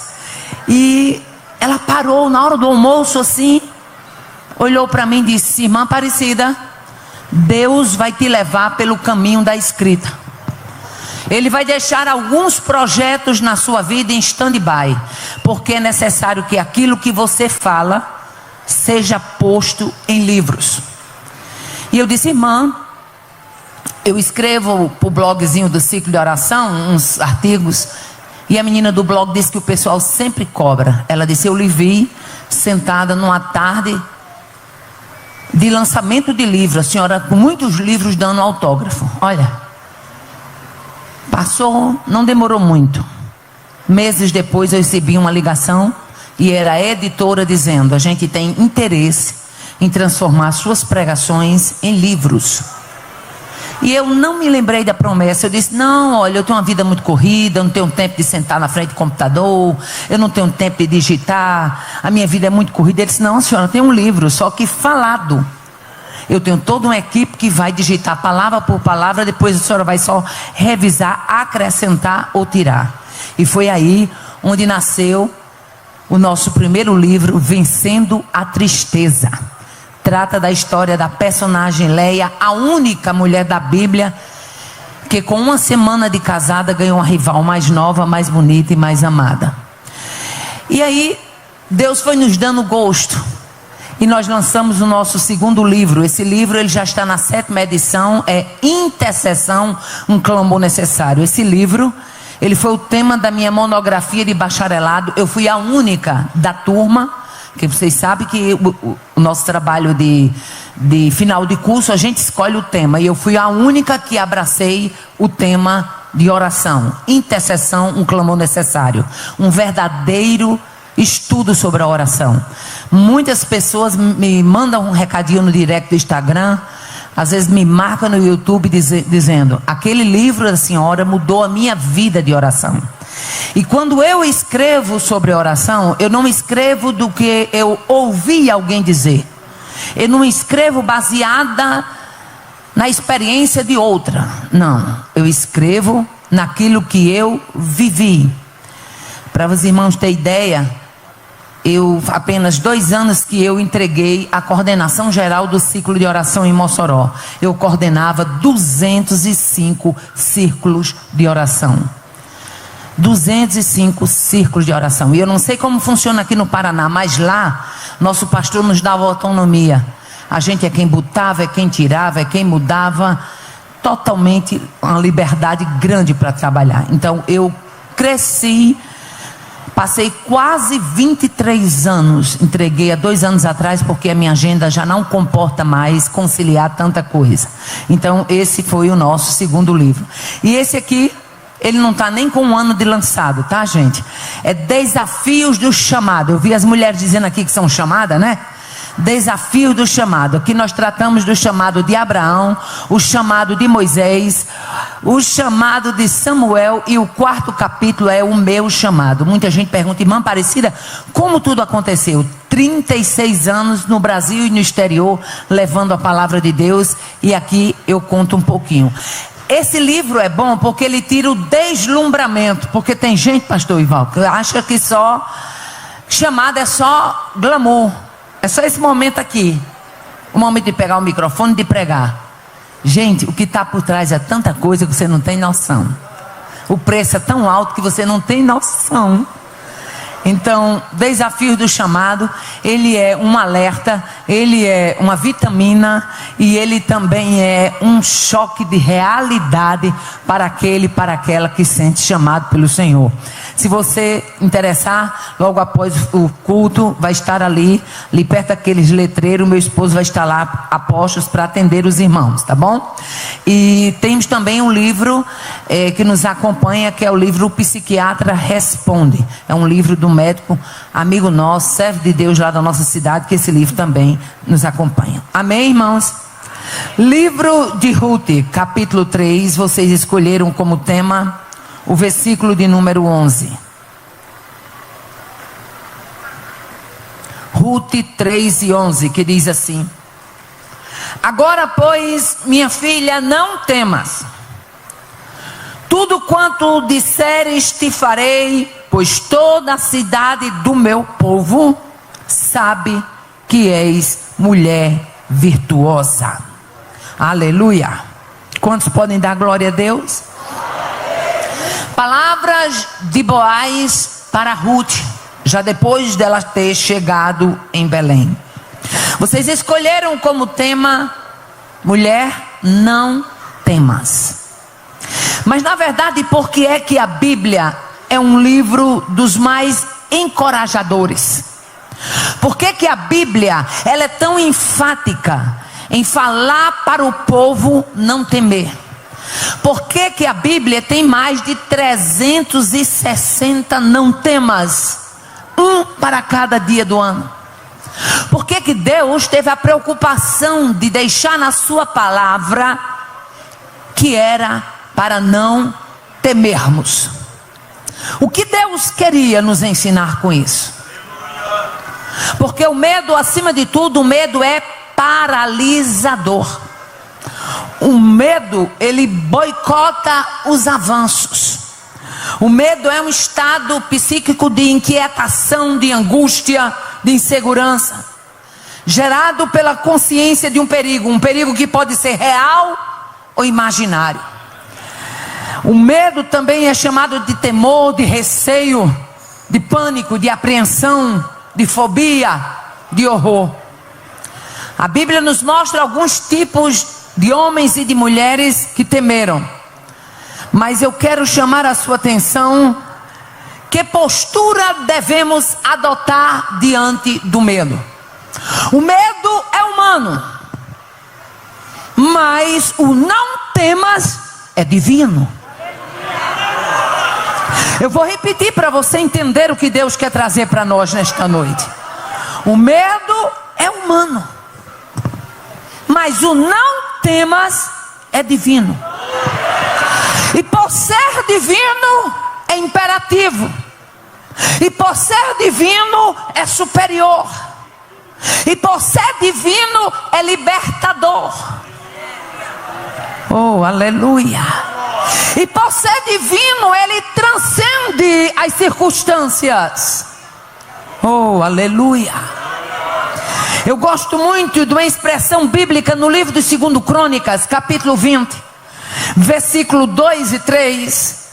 E ela parou na hora do almoço assim, olhou para mim e disse: irmã Aparecida, Deus vai te levar pelo caminho da escrita. Ele vai deixar alguns projetos na sua vida em stand-by, porque é necessário que aquilo que você fala seja posto em livros. E eu disse: irmã, eu escrevo para o blogzinho do Ciclo de Oração uns artigos, e a menina do blog disse que o pessoal sempre cobra. Ela disse: eu lhe vi sentada numa tarde de lançamento de livro, a senhora com muitos livros dando autógrafo. Olha, passou, não demorou muito. Meses depois eu recebi uma ligação e era a editora dizendo: a gente tem interesse em transformar suas pregações em livros. E eu não me lembrei da promessa. Eu disse: não, olha, eu tenho uma vida muito corrida, eu não tenho tempo de sentar na frente do computador, eu não tenho tempo de digitar, a minha vida é muito corrida. Ele disse: não, senhora, tem um livro, só que falado. Eu tenho toda uma equipe que vai digitar palavra por palavra, depois a senhora vai só revisar, acrescentar ou tirar. E foi aí onde nasceu o nosso primeiro livro, Vencendo a Tristeza. Trata da história da personagem Leia, a única mulher da Bíblia que com uma semana de casada ganhou uma rival mais nova, mais bonita e mais amada. E aí Deus foi nos dando gosto e nós lançamos o nosso segundo livro. Esse livro ele já está na 7ª edição, é Intercessão, um clamor necessário. Esse livro ele foi o tema da minha monografia de bacharelado. Eu fui a única da turma, que vocês sabem que o nosso trabalho de final de curso, a gente escolhe o tema. E eu fui a única que abracei o tema de oração. Intercessão, um clamor necessário. Um verdadeiro estudo sobre a oração. Muitas pessoas me mandam um recadinho no direct do Instagram, às vezes me marcam no YouTube dizendo: aquele livro da senhora mudou a minha vida de oração. E quando eu escrevo sobre oração, eu não escrevo do que eu ouvi alguém dizer. Eu não escrevo baseada na experiência de outra. Não, eu escrevo naquilo que eu vivi. Para os irmãos terem ideia, eu apenas 2 anos que eu entreguei a coordenação geral do ciclo de oração em Mossoró. Eu coordenava 205 círculos de oração. 205 círculos de oração. E eu não sei como funciona aqui no Paraná, mas lá, nosso pastor nos dava autonomia. A gente é quem botava, é quem tirava, é quem mudava. Totalmente uma liberdade grande para trabalhar. Então eu cresci, passei quase 23 anos, entreguei há 2 anos atrás, porque a minha agenda já não comporta mais conciliar tanta coisa. Então esse foi o nosso segundo livro. E esse aqui, ele não está nem com 1 ano de lançado, tá, gente? É Desafios do Chamado. Eu vi as mulheres dizendo aqui que são chamadas, né? Desafio do chamado. Aqui nós tratamos do chamado de Abraão, o chamado de Moisés, o chamado de Samuel, e o 4º capítulo é o meu chamado. Muita gente pergunta: irmã Aparecida, como tudo aconteceu? 36 anos no Brasil e no exterior, levando a palavra de Deus, e aqui eu conto um pouquinho. Esse livro é bom porque ele tira o deslumbramento, porque tem gente, pastor Ival, que acha que só chamado é só glamour. É só esse momento aqui, o momento de pegar o microfone e de pregar. Gente, o que está por trás é tanta coisa que você não tem noção. O preço é tão alto que você não tem noção. Então, Desafios do Chamado, ele é um alerta, ele é uma vitamina, e ele também é um choque de realidade para aquele, para aquela que sente chamado pelo Senhor. Se você interessar, logo após o culto, vai estar ali perto daqueles letreiros, meu esposo vai estar lá a postos para atender os irmãos, tá bom? E temos também um livro que nos acompanha, que é o livro O Psiquiatra Responde. É um livro do médico, amigo nosso, servo de Deus lá da nossa cidade, que esse livro também nos acompanha. Amém, irmãos? Livro de Ruth, capítulo 3, vocês escolheram como tema o versículo de número 11. Ruth 3:11, que diz assim: agora, pois, minha filha, não temas. Tudo quanto disseres te farei, pois toda a cidade do meu povo sabe que és mulher virtuosa. Aleluia. Quantos podem dar glória a Deus? Palavras de Boaz para Ruth, já depois dela ter chegado em Belém. Vocês escolheram como tema: mulher, não temas. Mas na verdade, por que é que a Bíblia é um livro dos mais encorajadores? Por que que a Bíblia ela é tão enfática em falar para o povo não temer? Por que que a Bíblia tem mais de 360 não temas? Um para cada dia do ano. Por que que Deus teve a preocupação de deixar na sua palavra que era para não temermos? O que Deus queria nos ensinar com isso? Porque o medo, acima de tudo, o medo é paralisador. O medo, ele boicota os avanços. O medo é um estado psíquico de inquietação, de angústia, de insegurança, gerado pela consciência de um perigo que pode ser real ou imaginário. O medo também é chamado de temor, de receio, de pânico, de apreensão, de fobia, de horror. A Bíblia nos mostra alguns tipos de homens e de mulheres que temeram. Mas eu quero chamar a sua atenção: que postura devemos adotar diante do medo? O medo é humano, mas o não temas é divino. Eu vou repetir para você entender o que Deus quer trazer para nós nesta noite. O medo é humano, mas o não temas é divino. E por ser divino é imperativo. E por ser divino é superior. E por ser divino é libertador. Oh, aleluia. E por ser divino ele transcende as circunstâncias. Oh, aleluia. Eu gosto muito de uma expressão bíblica no livro de 2 Crônicas, capítulo 20, versículo 2 e 3.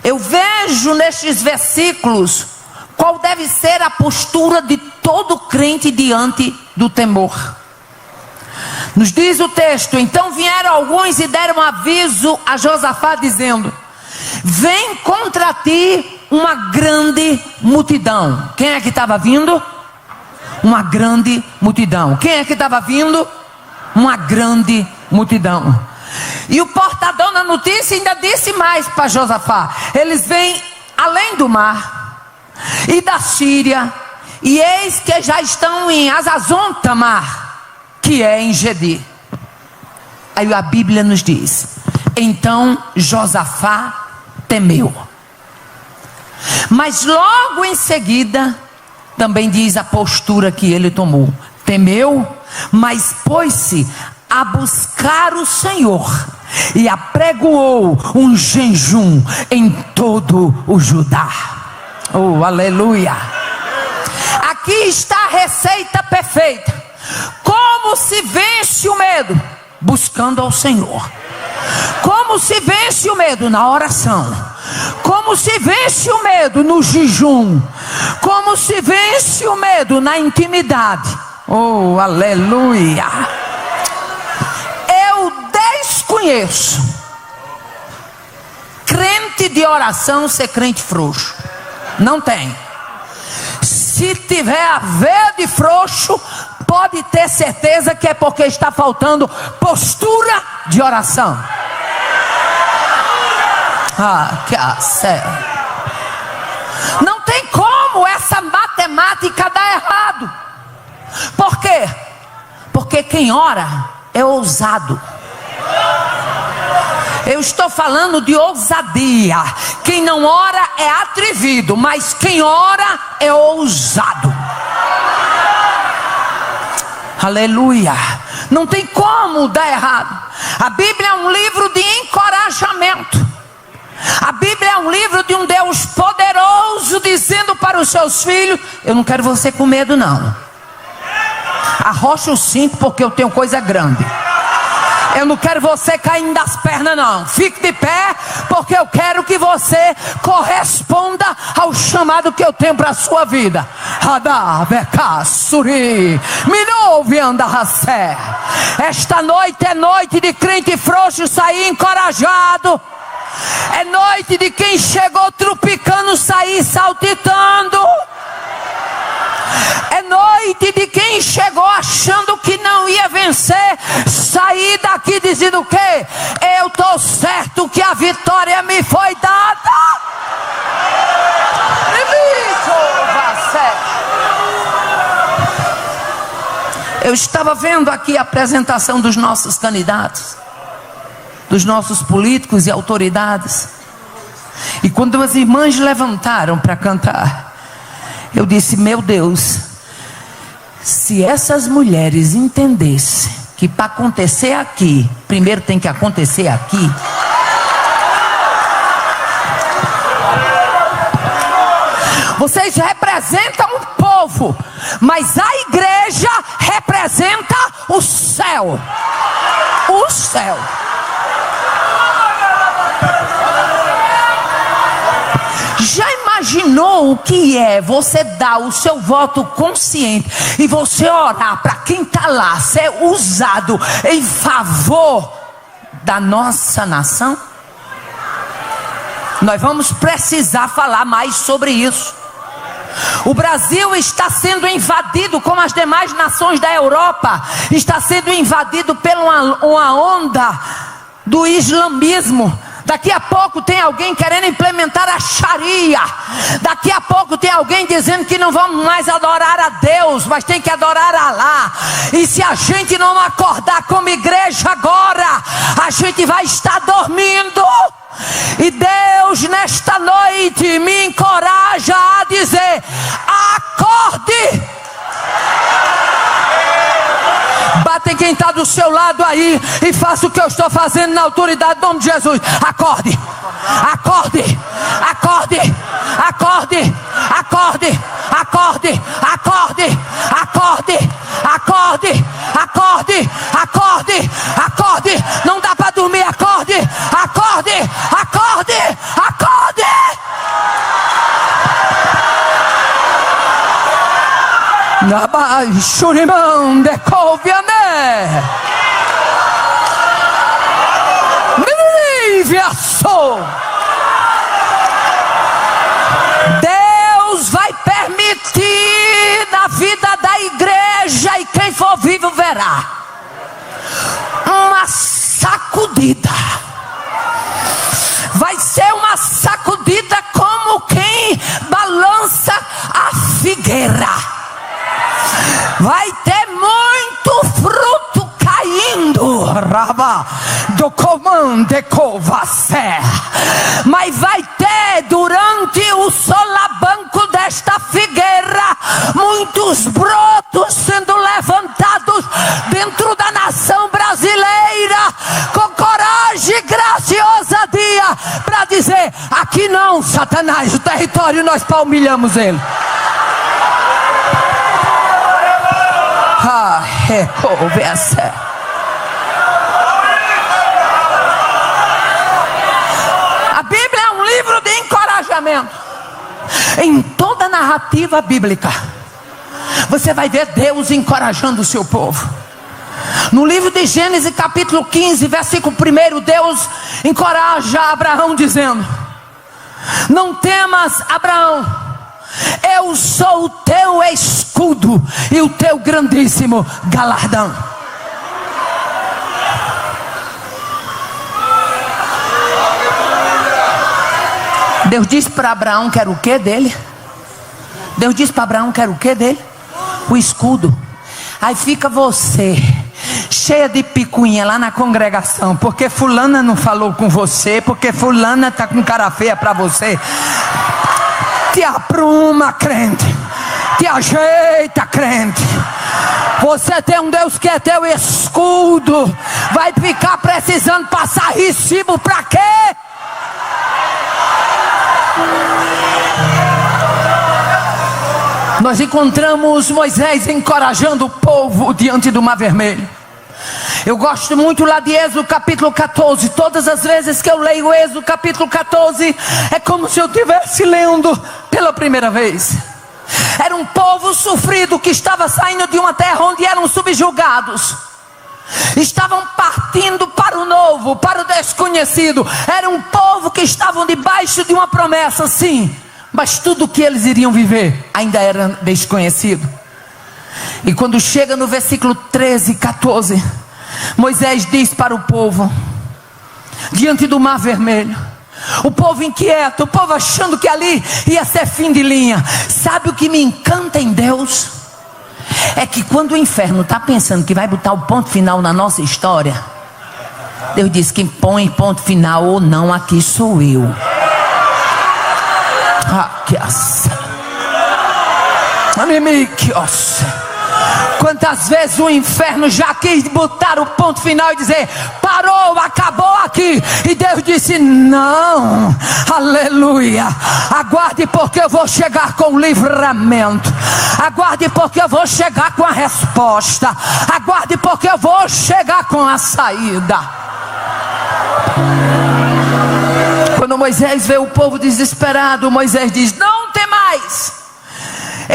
eu vejo nestes versículos qual deve ser a postura de todo crente diante do temor. Nos diz o texto: então vieram alguns e deram aviso a Josafá, dizendo: vem contra ti uma grande multidão. Quem é que estava vindo? Uma grande multidão. Quem é que estava vindo? Uma grande multidão. E o portador da notícia ainda disse mais para Josafá: eles vêm além do mar e da Síria, e eis que já estão em Hazazon Tamar, que é em Gedi. Aí a Bíblia nos diz: então Josafá temeu. Mas logo em seguida também diz a postura que ele tomou: temeu, mas pôs-se a buscar o Senhor e apregoou um jejum em todo o Judá. Oh, aleluia! Aqui está a receita perfeita. Como se vence o medo? Buscando ao Senhor. Como se vence o medo? Na oração. Como se vence o medo? No jejum. Como se vence o medo? Na intimidade. Oh, aleluia! Eu desconheço crente de oração ser crente frouxo. Não tem. Se tiver a ver de frouxo, pode ter certeza que é porque está faltando postura de oração. Que não tem como essa matemática dar errado. Por quê? Porque quem ora é ousado. Eu estou falando de ousadia. Quem não ora é atrevido, mas quem ora é ousado. Aleluia. Não tem como dar errado. A Bíblia é um livro de encorajamento. A Bíblia é um livro de um Deus poderoso dizendo para os seus filhos: eu não quero você com medo não. Arrocha o cinto porque eu tenho coisa grande. Eu não quero você caindo das pernas não. Fique de pé porque eu quero que você corresponda ao chamado que eu tenho para a sua vida. Esta noite é noite de crente frouxo sair encorajado. É noite de quem chegou trupicando sair saltitando. É noite de quem chegou achando que não ia vencer, sair daqui dizendo o quê? Eu estou certo que a vitória me foi dada. Eu estava vendo aqui a apresentação dos nossos candidatos, dos nossos políticos e autoridades, e quando as irmãs levantaram para cantar, eu disse: meu Deus, se essas mulheres entendessem que para acontecer aqui, primeiro tem que acontecer aqui. Vocês representam um povo, mas a igreja representa o céu. O céu. Já imaginou o que é você dar o seu voto consciente e você orar para quem está lá ser usado em favor da nossa nação? Nós vamos precisar falar mais sobre isso. O Brasil está sendo invadido, como as demais nações da Europa, está sendo invadido por uma onda do islamismo. Daqui a pouco tem alguém querendo implementar a Sharia. Daqui a pouco tem alguém dizendo que não vamos mais adorar a Deus, mas tem que adorar a Alá. E se a gente não acordar como igreja agora, a gente vai estar dormindo. E Deus nesta noite me encoraja a dizer: acorde. Bata em quem está do seu lado aí e faça o que eu estou fazendo na autoridade do nome de Jesus. Acorde, acorde, acorde, acorde, acorde, acorde, acorde, acorde, acorde, acorde, acorde, acorde. Não dá para dormir, acorde, acorde, acorde, acorde. Nabai Shurimão de Coviané. Deus vai permitir na vida da igreja, e quem for vivo verá, uma sacudida. Vai ser uma sacudida como quem balança a figueira. Vai ter muito fruto caindo, Raba do comando Covacé, mas vai ter durante o solabanco desta figueira muitos brotos sendo levantados dentro da nação brasileira, com coragem e graça e ousadia, para dizer: aqui não, Satanás, o território nós palmilhamos ele. A Bíblia é um livro de encorajamento. Em toda a narrativa bíblica você vai ver Deus encorajando o seu povo. No livro de Gênesis capítulo 15, versículo 1, Deus encoraja Abraão dizendo: não temas, Abraão, eu sou o teu escudo e o teu grandíssimo galardão. Deus disse para Abraão que era o que dele? Deus disse para Abraão que era o que dele? O escudo. Aí fica você cheia de picuinha lá na congregação, porque fulana não falou com você, porque fulana está com cara feia para você. Te apruma, crente. Te ajeita, crente. Você tem um Deus que é teu escudo. Vai ficar precisando passar recibo para quê? Nós encontramos Moisés encorajando o povo diante do Mar Vermelho. Eu gosto muito lá de Êxodo capítulo 14. Todas as vezes que eu leio Êxodo capítulo 14, é como se eu estivesse lendo pela primeira vez. Era um povo sofrido que estava saindo de uma terra onde eram subjugados. Estavam partindo para o novo, para o desconhecido. Era um povo que estavam debaixo de uma promessa, sim, mas tudo o que eles iriam viver ainda era desconhecido. E quando chega no versículo 13 e 14, Moisés diz para o povo, diante do Mar Vermelho, o povo inquieto, o povo achando que ali ia ser fim de linha. Sabe o que me encanta em Deus? É que quando o inferno está pensando que vai botar o ponto final na nossa história, Deus diz: quem põe ponto final ou não aqui sou eu. Quantas vezes o inferno já quis botar o ponto final e dizer: parou, acabou aqui. E Deus disse: não, aleluia, aguarde, porque eu vou chegar com o livramento. Aguarde, porque eu vou chegar com a resposta. Aguarde, porque eu vou chegar com a saída. Quando Moisés vê o povo desesperado, Moisés diz: não tem mais.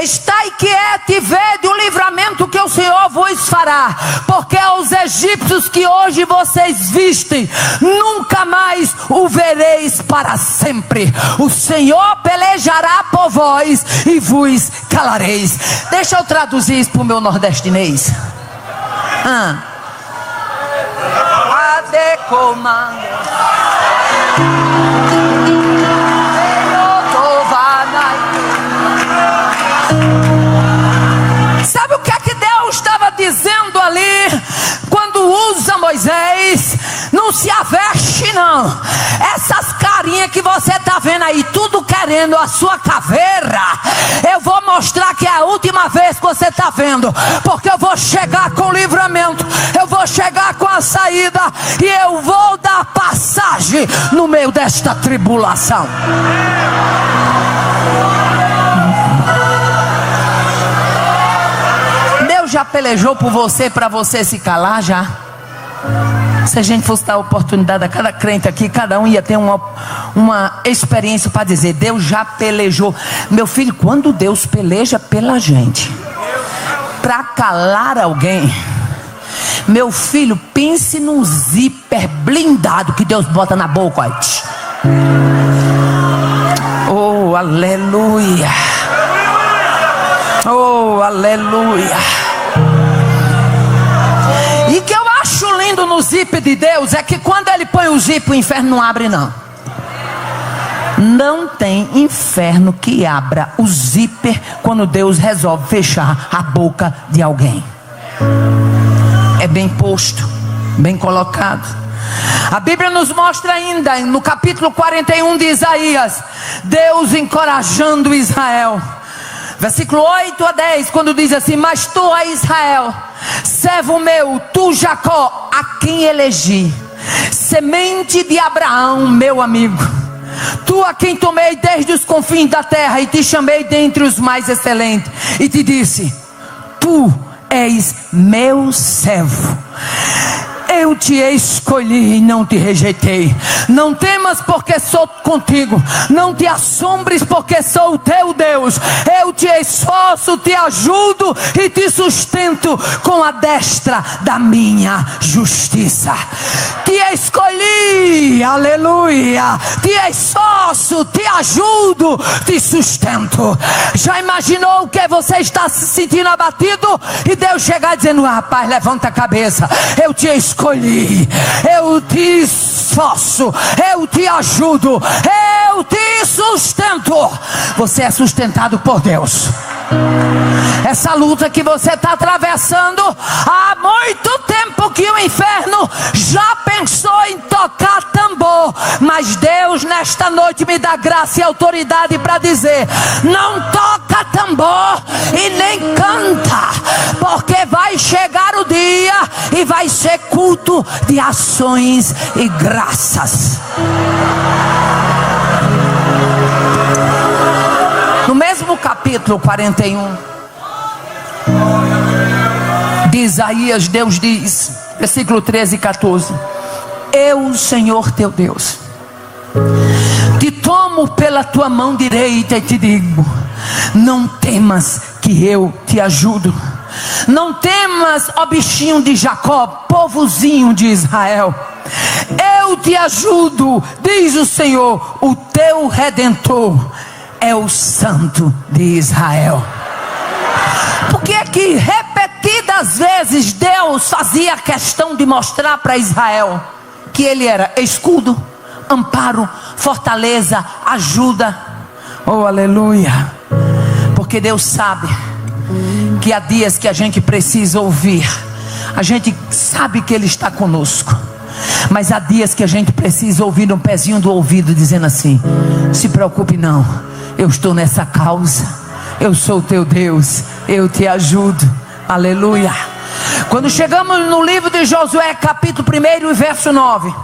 Estai quieto e vede o livramento que o Senhor vos fará, porque aos egípcios que hoje vocês vistem, nunca mais o vereis para sempre. O Senhor pelejará por vós e vos calareis. Deixa eu traduzir isso para o meu nordestinês. Sabe o que é que Deus estava dizendo ali quando usa Moisés? Não se aveste não. Essas carinhas que você está vendo aí, tudo querendo a sua caveira, eu vou mostrar que é a última vez que você está vendo, porque eu vou chegar com o livramento, eu vou chegar com a saída, e eu vou dar passagem no meio desta tribulação. Deus já pelejou por você para você se calar já? Se a gente fosse dar oportunidade a cada crente aqui, cada um ia ter uma experiência para dizer: Deus já pelejou. Meu filho, quando Deus peleja pela gente, para calar alguém, meu filho, pense num zíper blindado que Deus bota na boca. Oh, aleluia. Oh, aleluia. E que eu acho lindo no zíper de Deus é que quando Ele põe o zíper, o inferno não abre não. Não tem inferno que abra o zíper quando Deus resolve fechar a boca de alguém. É bem posto, bem colocado. A Bíblia nos mostra ainda no capítulo 41 de Isaías, Deus encorajando Israel. Versículo 8 a 10, quando diz assim: mas tu, ó Israel, servo meu, tu Jacó, a quem elegi, semente de Abraão, meu amigo, tu a quem tomei desde os confins da terra e te chamei dentre os mais excelentes, e te disse: tu és meu servo, eu te escolhi e não te rejeitei. Não temas, porque sou contigo. Não te assombres, porque sou o teu Deus. Eu te esforço, te ajudo e te sustento com a destra da minha justiça. Te escolhi, aleluia. Te esforço, te ajudo, te sustento. Já imaginou o que você está se sentindo abatido e Deus chegar dizendo: rapaz, levanta a cabeça, eu te escolhi, eu te esforço, eu te ajudo, eu te sustento. Você é sustentado por Deus. Essa luta que você está atravessando, há muito tempo que o inferno já pensou em tocar tambor, mas Deus nesta noite me dá graça e autoridade para dizer: não toca tambor e nem canta, porque vai chegar o dia e vai ser culto de ações e graças. No mesmo capítulo 41 de Isaías, Deus diz, versículo 13 e 14: eu, Senhor teu Deus, te tomo pela tua mão direita e te digo: não temas, que eu te ajudo. Não temas, ó bichinho de Jacó, povozinho de Israel, eu te ajudo, diz o Senhor, o teu Redentor é o Santo de Israel. Porque é que repetidas vezes Deus fazia questão de mostrar para Israel que Ele era escudo, amparo, fortaleza, ajuda. Oh, aleluia. Porque Deus sabe que há dias que a gente precisa ouvir. A gente sabe que Ele está conosco, mas há dias que a gente precisa ouvir no pezinho do ouvido, dizendo assim: se preocupe não, eu estou nessa causa, eu sou o teu Deus, eu te ajudo. Aleluia. Quando chegamos no livro de Josué, capítulo 1 e verso 9,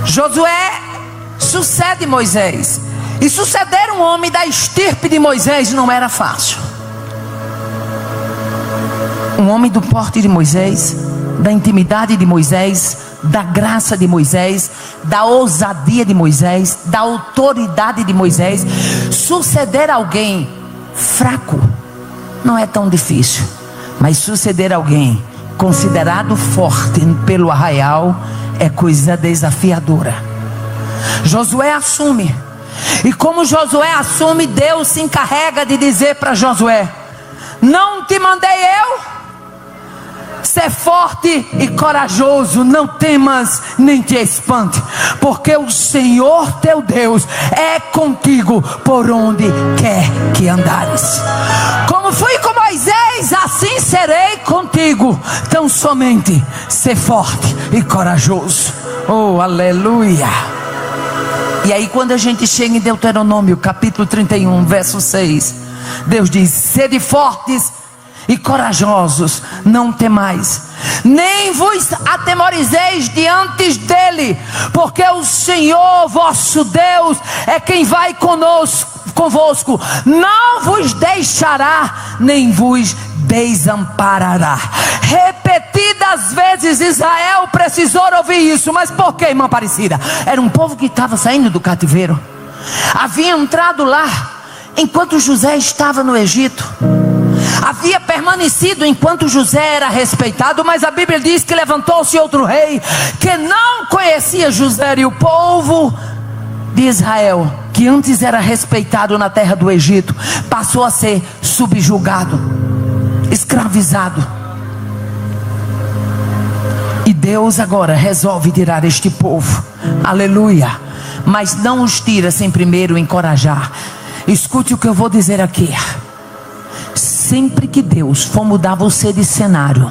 Josué sucede Moisés. E suceder um homem da estirpe de Moisés não era fácil. Um homem do porte de Moisés, da intimidade de Moisés, da graça de Moisés, da ousadia de Moisés, da autoridade de Moisés. Suceder alguém fraco não é tão difícil, mas suceder alguém considerado forte pelo arraial é coisa desafiadora. Josué assume. E como Josué assume, Deus se encarrega de dizer para Josué: não te mandei eu? Ser forte e corajoso, não temas nem te espante, porque o Senhor teu Deus é contigo por onde quer que andares. Como fui com Moisés, assim serei contigo. Tão somente ser forte e corajoso. Oh, aleluia. E aí quando a gente chega em Deuteronômio capítulo 31 verso 6, Deus diz: sede fortes e corajosos, não temais, nem vos atemorizeis diante dele, porque o Senhor vosso Deus é quem vai convosco, não vos deixará, nem vos desamparará. Repetidas vezes Israel precisou ouvir isso. Mas por que, irmã Aparecida? Era um povo que estava saindo do cativeiro, havia entrado lá enquanto José estava no Egito. Havia permanecido enquanto José era respeitado, mas a Bíblia diz que levantou-se outro rei que não conhecia José, e o povo de Israel, que antes era respeitado na terra do Egito, passou a ser subjugado, escravizado. E Deus agora resolve tirar este povo, aleluia, mas não os tira sem primeiro encorajar. Escute o que eu vou dizer aqui. Sempre que Deus for mudar você de cenário,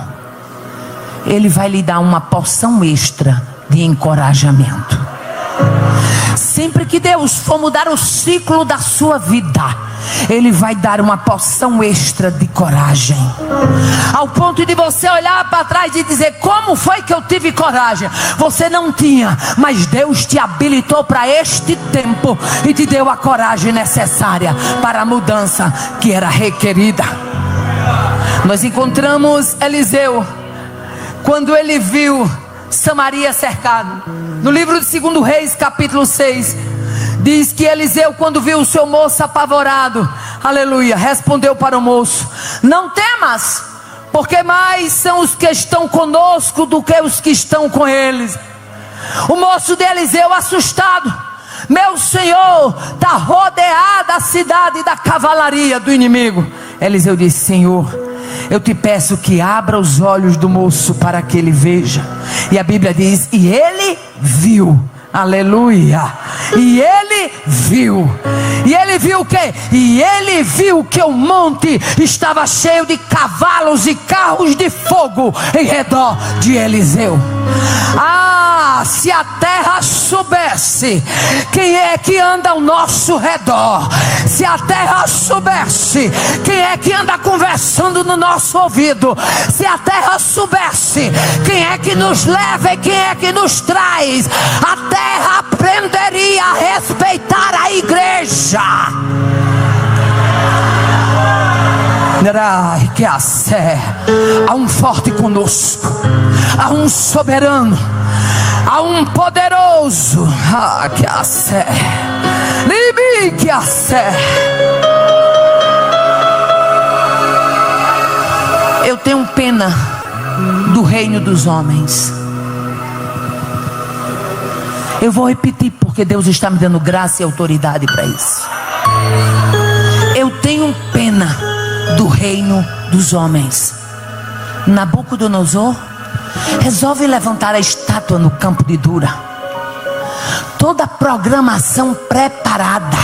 Ele vai lhe dar uma porção extra de encorajamento. Sempre que Deus for mudar o ciclo da sua vida, Ele vai dar uma porção extra de coragem, ao ponto de você olhar para trás e dizer: como foi que eu tive coragem? Você não tinha, mas Deus te habilitou para este tempo e te deu a coragem necessária para a mudança que era requerida. Nós encontramos Eliseu quando ele viu Samaria cercado. No livro de 2 Reis, capítulo 6, diz que Eliseu, quando viu o seu moço apavorado, aleluia, respondeu para o moço: não temas, porque mais são os que estão conosco do que os que estão com eles. O moço de Eliseu, assustado: meu senhor, está rodeada a cidade da cavalaria do inimigo. Eliseu disse: Senhor, eu te peço que abra os olhos do moço para que ele veja. E a Bíblia diz: e ele viu. Aleluia. E ele viu. E ele viu o quê? E ele viu que o monte estava cheio de cavalos e carros de fogo em redor de Eliseu. Ah, se a terra soubesse quem é que anda ao nosso redor, se a terra soubesse quem é que anda conversando no nosso ouvido, se a terra soubesse quem é que nos leva e quem é que nos traz, a terra aprenderia a respeitar a igreja. Que a sé, há um forte conosco, há um soberano, há um poderoso. Que a sé, libi que a sé. Eu tenho pena do reino dos homens. Eu vou repetir porque Deus está me dando graça e autoridade para isso. Eu tenho pena do reino dos homens. Nabucodonosor resolve levantar a estátua no campo de Dura. Toda a programação preparada.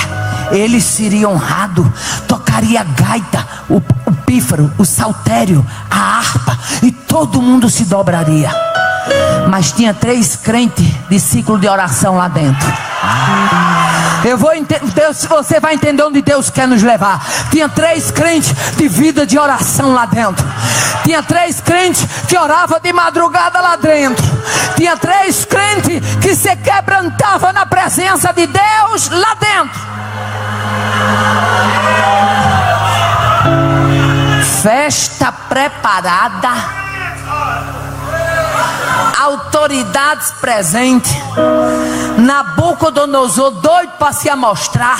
Ele seria honrado, tocaria a gaita, o pífaro, o saltério, a harpa, e todo mundo se dobraria. Mas tinha 3 crentes de ciclo de oração lá dentro. Você vai entender onde Deus quer nos levar. Tinha 3 crentes de vida de oração lá dentro. Tinha 3 crentes que oravam de madrugada lá dentro. Tinha 3 crentes que se quebrantavam na presença de Deus lá dentro. Festa preparada, autoridades presentes. Nabucodonosor doido para se amostrar.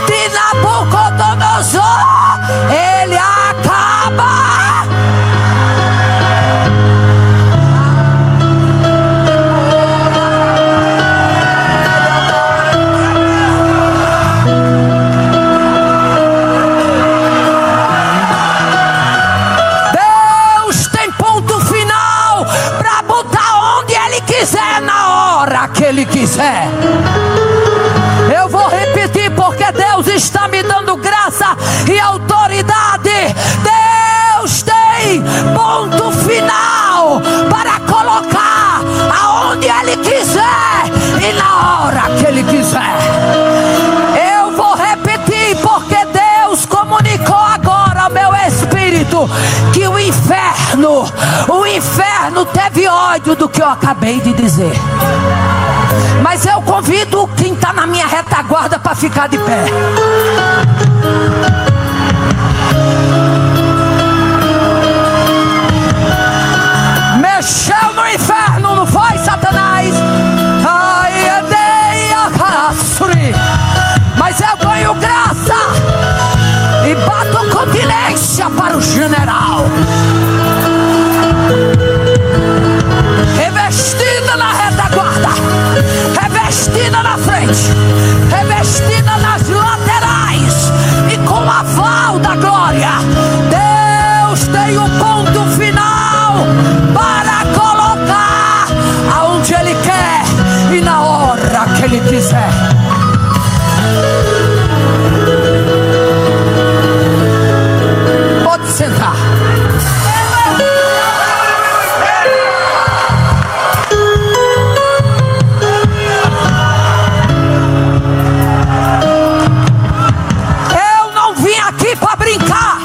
De Nabucodonosor, ele acaba. Deus tem ponto final para botar onde Ele quiser, na hora que Ele quiser. Eu vou repetir porque Deus está me dando graça e autoridade. Deus tem ponto final para o inferno teve ódio do que eu acabei de dizer. Mas eu convido quem está na minha retaguarda para ficar de pé. Mexeu no inferno, não foi, Satanás? Mas eu ganho graça e bato continência para o general. Revestida na retaguarda, revestida na frente, revestida nas laterais e com o aval da glória. Deus tem o ponto final para colocar aonde Ele quer e na hora que Ele quiser. Pode sentar. Eu não vim aqui para brincar.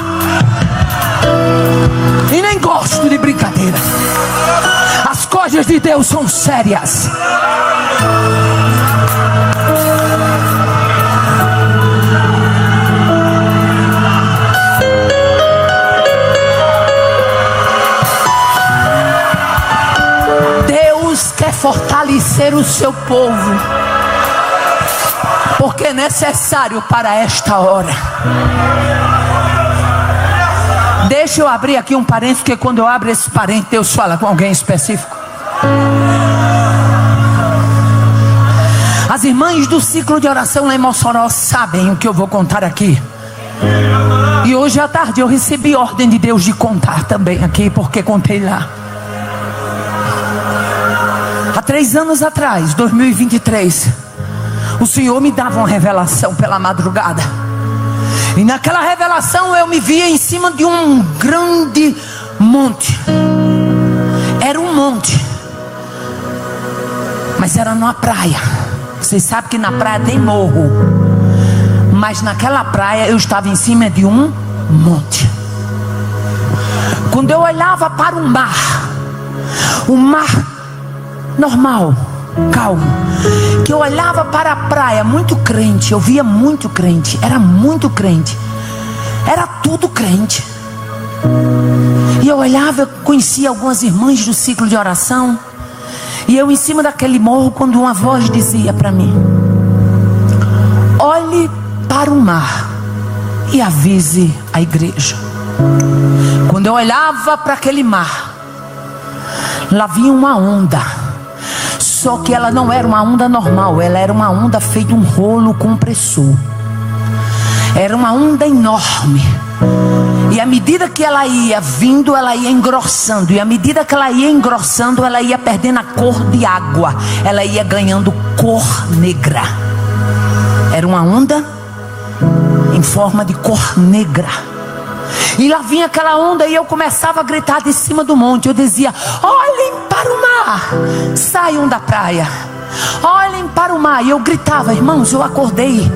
E nem gosto de brincadeira. As coisas de Deus são sérias. Deus quer fortalecer o seu povo, porque é necessário para esta hora. Deixa eu abrir aqui um parênteses, porque quando eu abro esse parênteses, Deus fala com alguém específico. As irmãs do ciclo de oração lá em Mossoró sabem o que eu vou contar aqui. E hoje à tarde eu recebi ordem de Deus de contar também aqui, porque contei lá. Há 3 anos atrás, 2023, o Senhor me dava uma revelação pela madrugada. E naquela revelação eu me via em cima de um grande monte. Era um monte, mas era numa praia. Vocês sabem que na praia tem morro, mas naquela praia eu estava em cima de um monte. Quando eu olhava para o mar normal, calmo, que eu olhava para a praia, muito crente, eu via muito crente, era muito crente, era tudo crente. E eu olhava, eu conhecia algumas irmãs do ciclo de oração, e eu em cima daquele morro, quando uma voz dizia para mim: olhe para o mar e avise a igreja. Quando eu olhava para aquele mar, lá vinha uma onda. Só que ela não era uma onda normal, ela era uma onda feita um rolo compressor. Era uma onda enorme. E à medida que ela ia vindo, ela ia engrossando. E à medida que ela ia engrossando, ela ia perdendo a cor de água. Ela ia ganhando cor negra. Era uma onda em forma de cor negra. E lá vinha aquela onda e eu começava a gritar de cima do monte. Eu dizia: olhem para o mar, saiam da praia, olhem para o mar. E eu gritava, irmãos, eu acordei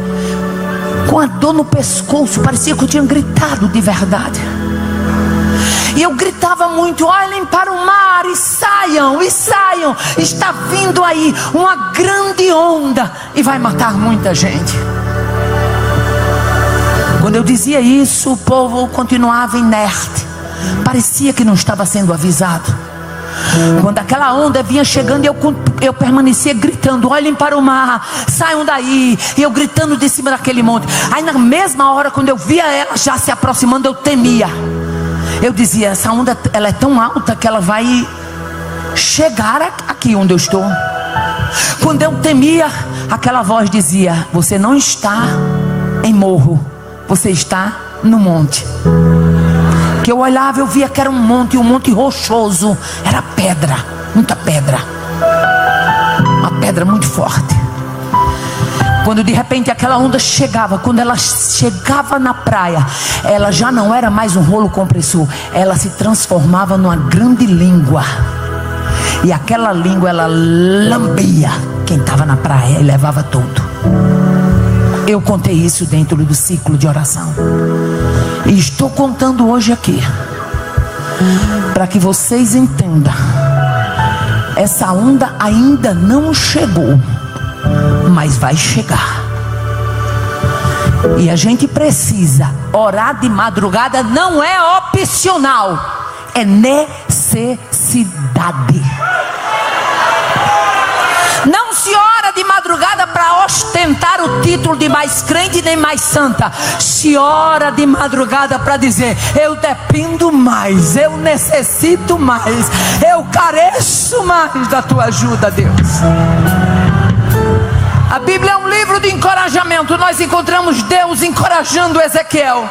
com a dor no pescoço, parecia que eu tinha gritado de verdade. E eu gritava muito: olhem para o mar e saiam, está vindo aí uma grande onda e vai matar muita gente. Quando eu dizia isso, o povo continuava inerte, parecia que não estava sendo avisado. Quando aquela onda vinha chegando, eu permanecia gritando: olhem para o mar, saiam daí. E eu gritando de cima daquele monte. Aí na mesma hora, quando eu via ela já se aproximando, eu temia. Eu dizia: essa onda, ela é tão alta que ela vai chegar aqui onde eu estou. Quando eu temia, aquela voz dizia: você não está em morro, você está no monte. Que eu olhava, eu via que era um monte rochoso. Era pedra, muita pedra, uma pedra muito forte. Quando de repente aquela onda chegava, quando ela chegava na praia, ela já não era mais um rolo compressor, ela se transformava numa grande língua. E aquela língua, ela lambia quem estava na praia e levava tudo. Eu contei isso dentro do ciclo de oração, e estou contando hoje aqui, para que vocês entendam. Essa onda ainda não chegou, mas vai chegar. E a gente precisa orar de madrugada, não é opcional, é necessidade. Não se ora de madrugada para ostentar o título de mais crente nem mais santa. Se ora de madrugada para dizer: eu dependo mais, eu necessito mais, eu careço mais da tua ajuda, Deus. A Bíblia é um livro de encorajamento. Nós encontramos Deus encorajando Ezequiel.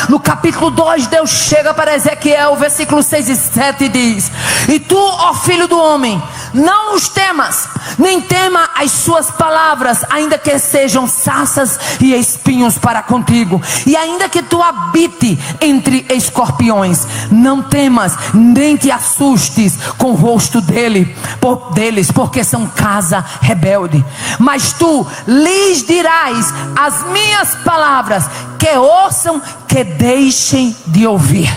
No capítulo 2, Deus chega para Ezequiel, versículos 6 e 7 diz: e tu, ó filho do homem, não os temas, nem tema as suas palavras, ainda que sejam sarças e espinhos para contigo, e ainda que tu habite entre escorpiões, não temas, nem te assustes com o rosto deles, porque são casa rebelde. Mas tu lhes dirás as minhas palavras, que ouçam, que deixem de ouvir.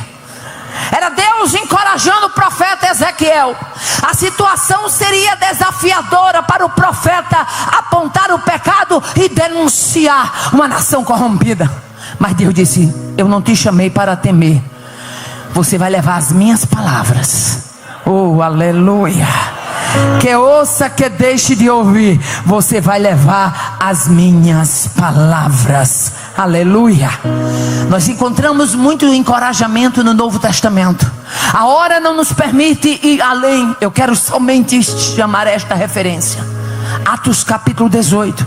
Era Deus encorajando o profeta Ezequiel. A situação seria desafiadora para o profeta apontar o pecado e denunciar uma nação corrompida. Mas Deus disse: eu não te chamei para temer, você vai levar as minhas palavras. Oh, aleluia. Que ouça, que deixe de ouvir, você vai levar as minhas palavras. Aleluia. Nós encontramos muito encorajamento no Novo Testamento. A hora não nos permite ir além. Eu quero somente chamar esta referência. Atos capítulo 18,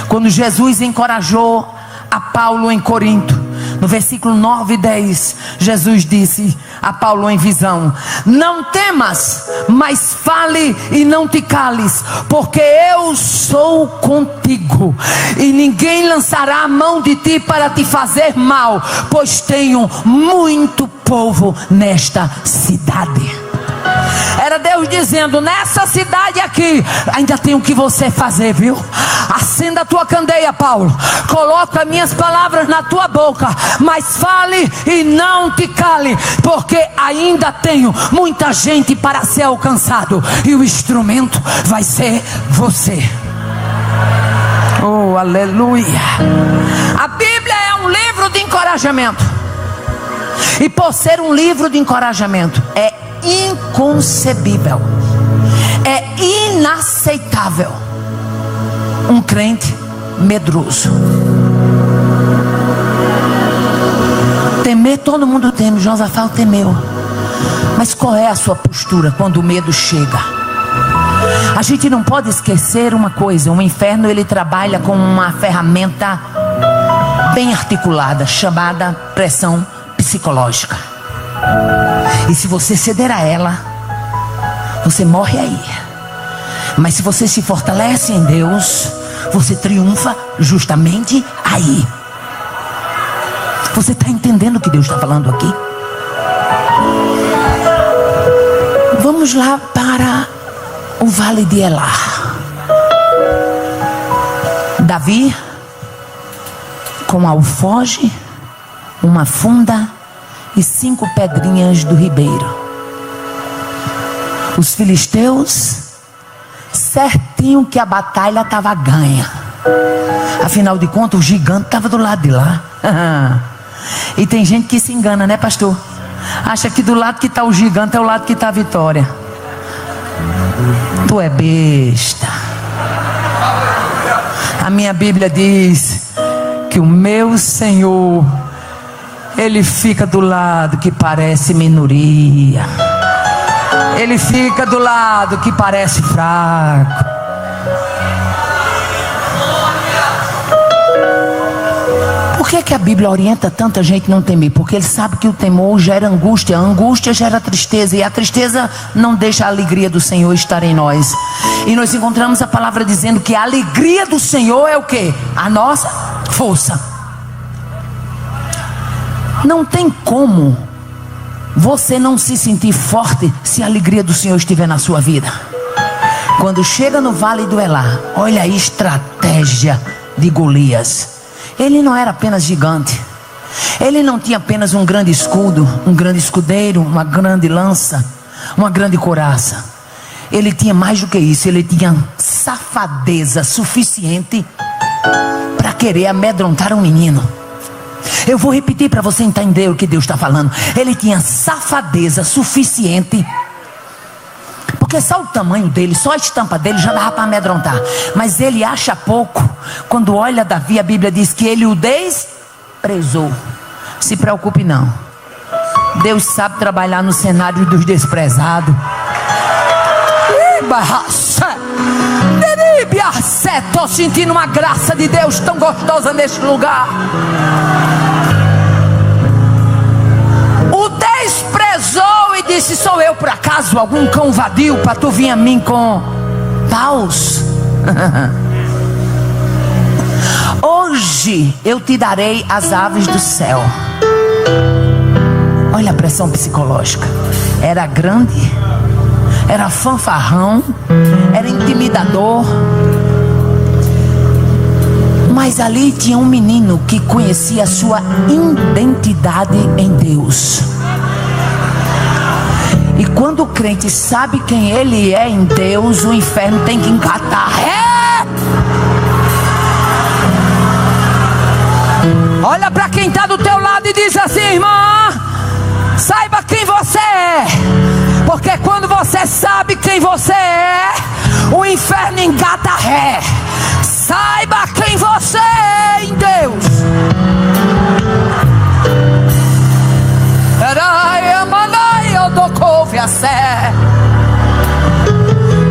quando Jesus encorajou a Paulo em Corinto, no versículo 9 e 10, Jesus disse a Paulo em visão: não temas, mas fale e não te cales, porque eu sou contigo, e ninguém lançará a mão de ti para te fazer mal, pois tenho muito povo nesta cidade. Era Deus dizendo: nessa cidade aqui ainda tem o que você fazer, viu? Acenda a tua candeia, Paulo, coloca minhas palavras na tua boca, mas fale e não te cale, porque ainda tenho muita gente para ser alcançado, e o instrumento vai ser você. Oh, aleluia. A Bíblia é um livro de encorajamento, e por ser um livro de encorajamento, é inconcebível, é inaceitável um crente medroso. Temer, todo mundo teme. Josafá temeu. Mas qual é a sua postura quando o medo chega? A gente não pode esquecer uma coisa: o inferno, ele trabalha com uma ferramenta bem articulada, chamada pressão psicológica. E se você ceder a ela, você morre aí. Mas se você se fortalece em Deus, você triunfa justamente aí. Você está entendendo o que Deus está falando aqui? Vamos lá para o vale de Elá. Davi, com alfoge, uma funda e 5 pedrinhas do ribeiro. Os filisteus, certinho que a batalha estava ganha. Afinal de contas, o gigante estava do lado de lá. E tem gente que se engana, né, pastor? Acha que do lado que está o gigante é o lado que está a vitória. Tu é besta. A minha Bíblia diz que o meu Senhor, Ele fica do lado que parece minoria. Ele fica do lado que parece fraco. Por que a Bíblia orienta tanta gente a não temer? Porque ele sabe que o temor gera angústia, a angústia gera tristeza, e a tristeza não deixa a alegria do Senhor estar em nós. E nós encontramos a palavra dizendo que a alegria do Senhor é o quê? A nossa força. Não tem como você não se sentir forte se a alegria do Senhor estiver na sua vida. Quando chega no vale do Elá, olha a estratégia de Golias. Ele não era apenas gigante, Ele não tinha apenas um grande escudo, um grande escudeiro, uma grande lança, uma grande couraça. Ele tinha mais do que isso. Ele tinha safadeza suficiente para querer amedrontar um menino. Eu vou repetir para você entender o que Deus está falando. Ele tinha safadeza suficiente, porque só o tamanho dele, só a estampa dele já dava para amedrontar. Mas ele acha pouco. Quando olha Davi, a Bíblia diz que ele o desprezou. Se preocupe não, Deus sabe trabalhar no cenário dos desprezados. Estou sentindo uma graça de Deus tão gostosa neste lugar. O desprezou e disse: sou eu por acaso algum cão vadio para tu vir a mim com paus? Hoje eu te darei as aves do céu. Olha a pressão psicológica. Era grande, era fanfarrão, era intimidador. Mas ali tinha um menino que conhecia a sua identidade em Deus. E quando o crente sabe quem ele é em Deus, o inferno tem que engatar. Olha para quem está do teu lado e diz assim: irmã, saiba quem você é. Porque quando você sabe quem você é, o inferno engata ré. Saiba quem você é em Deus.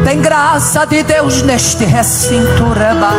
Tem graça de Deus neste recinto.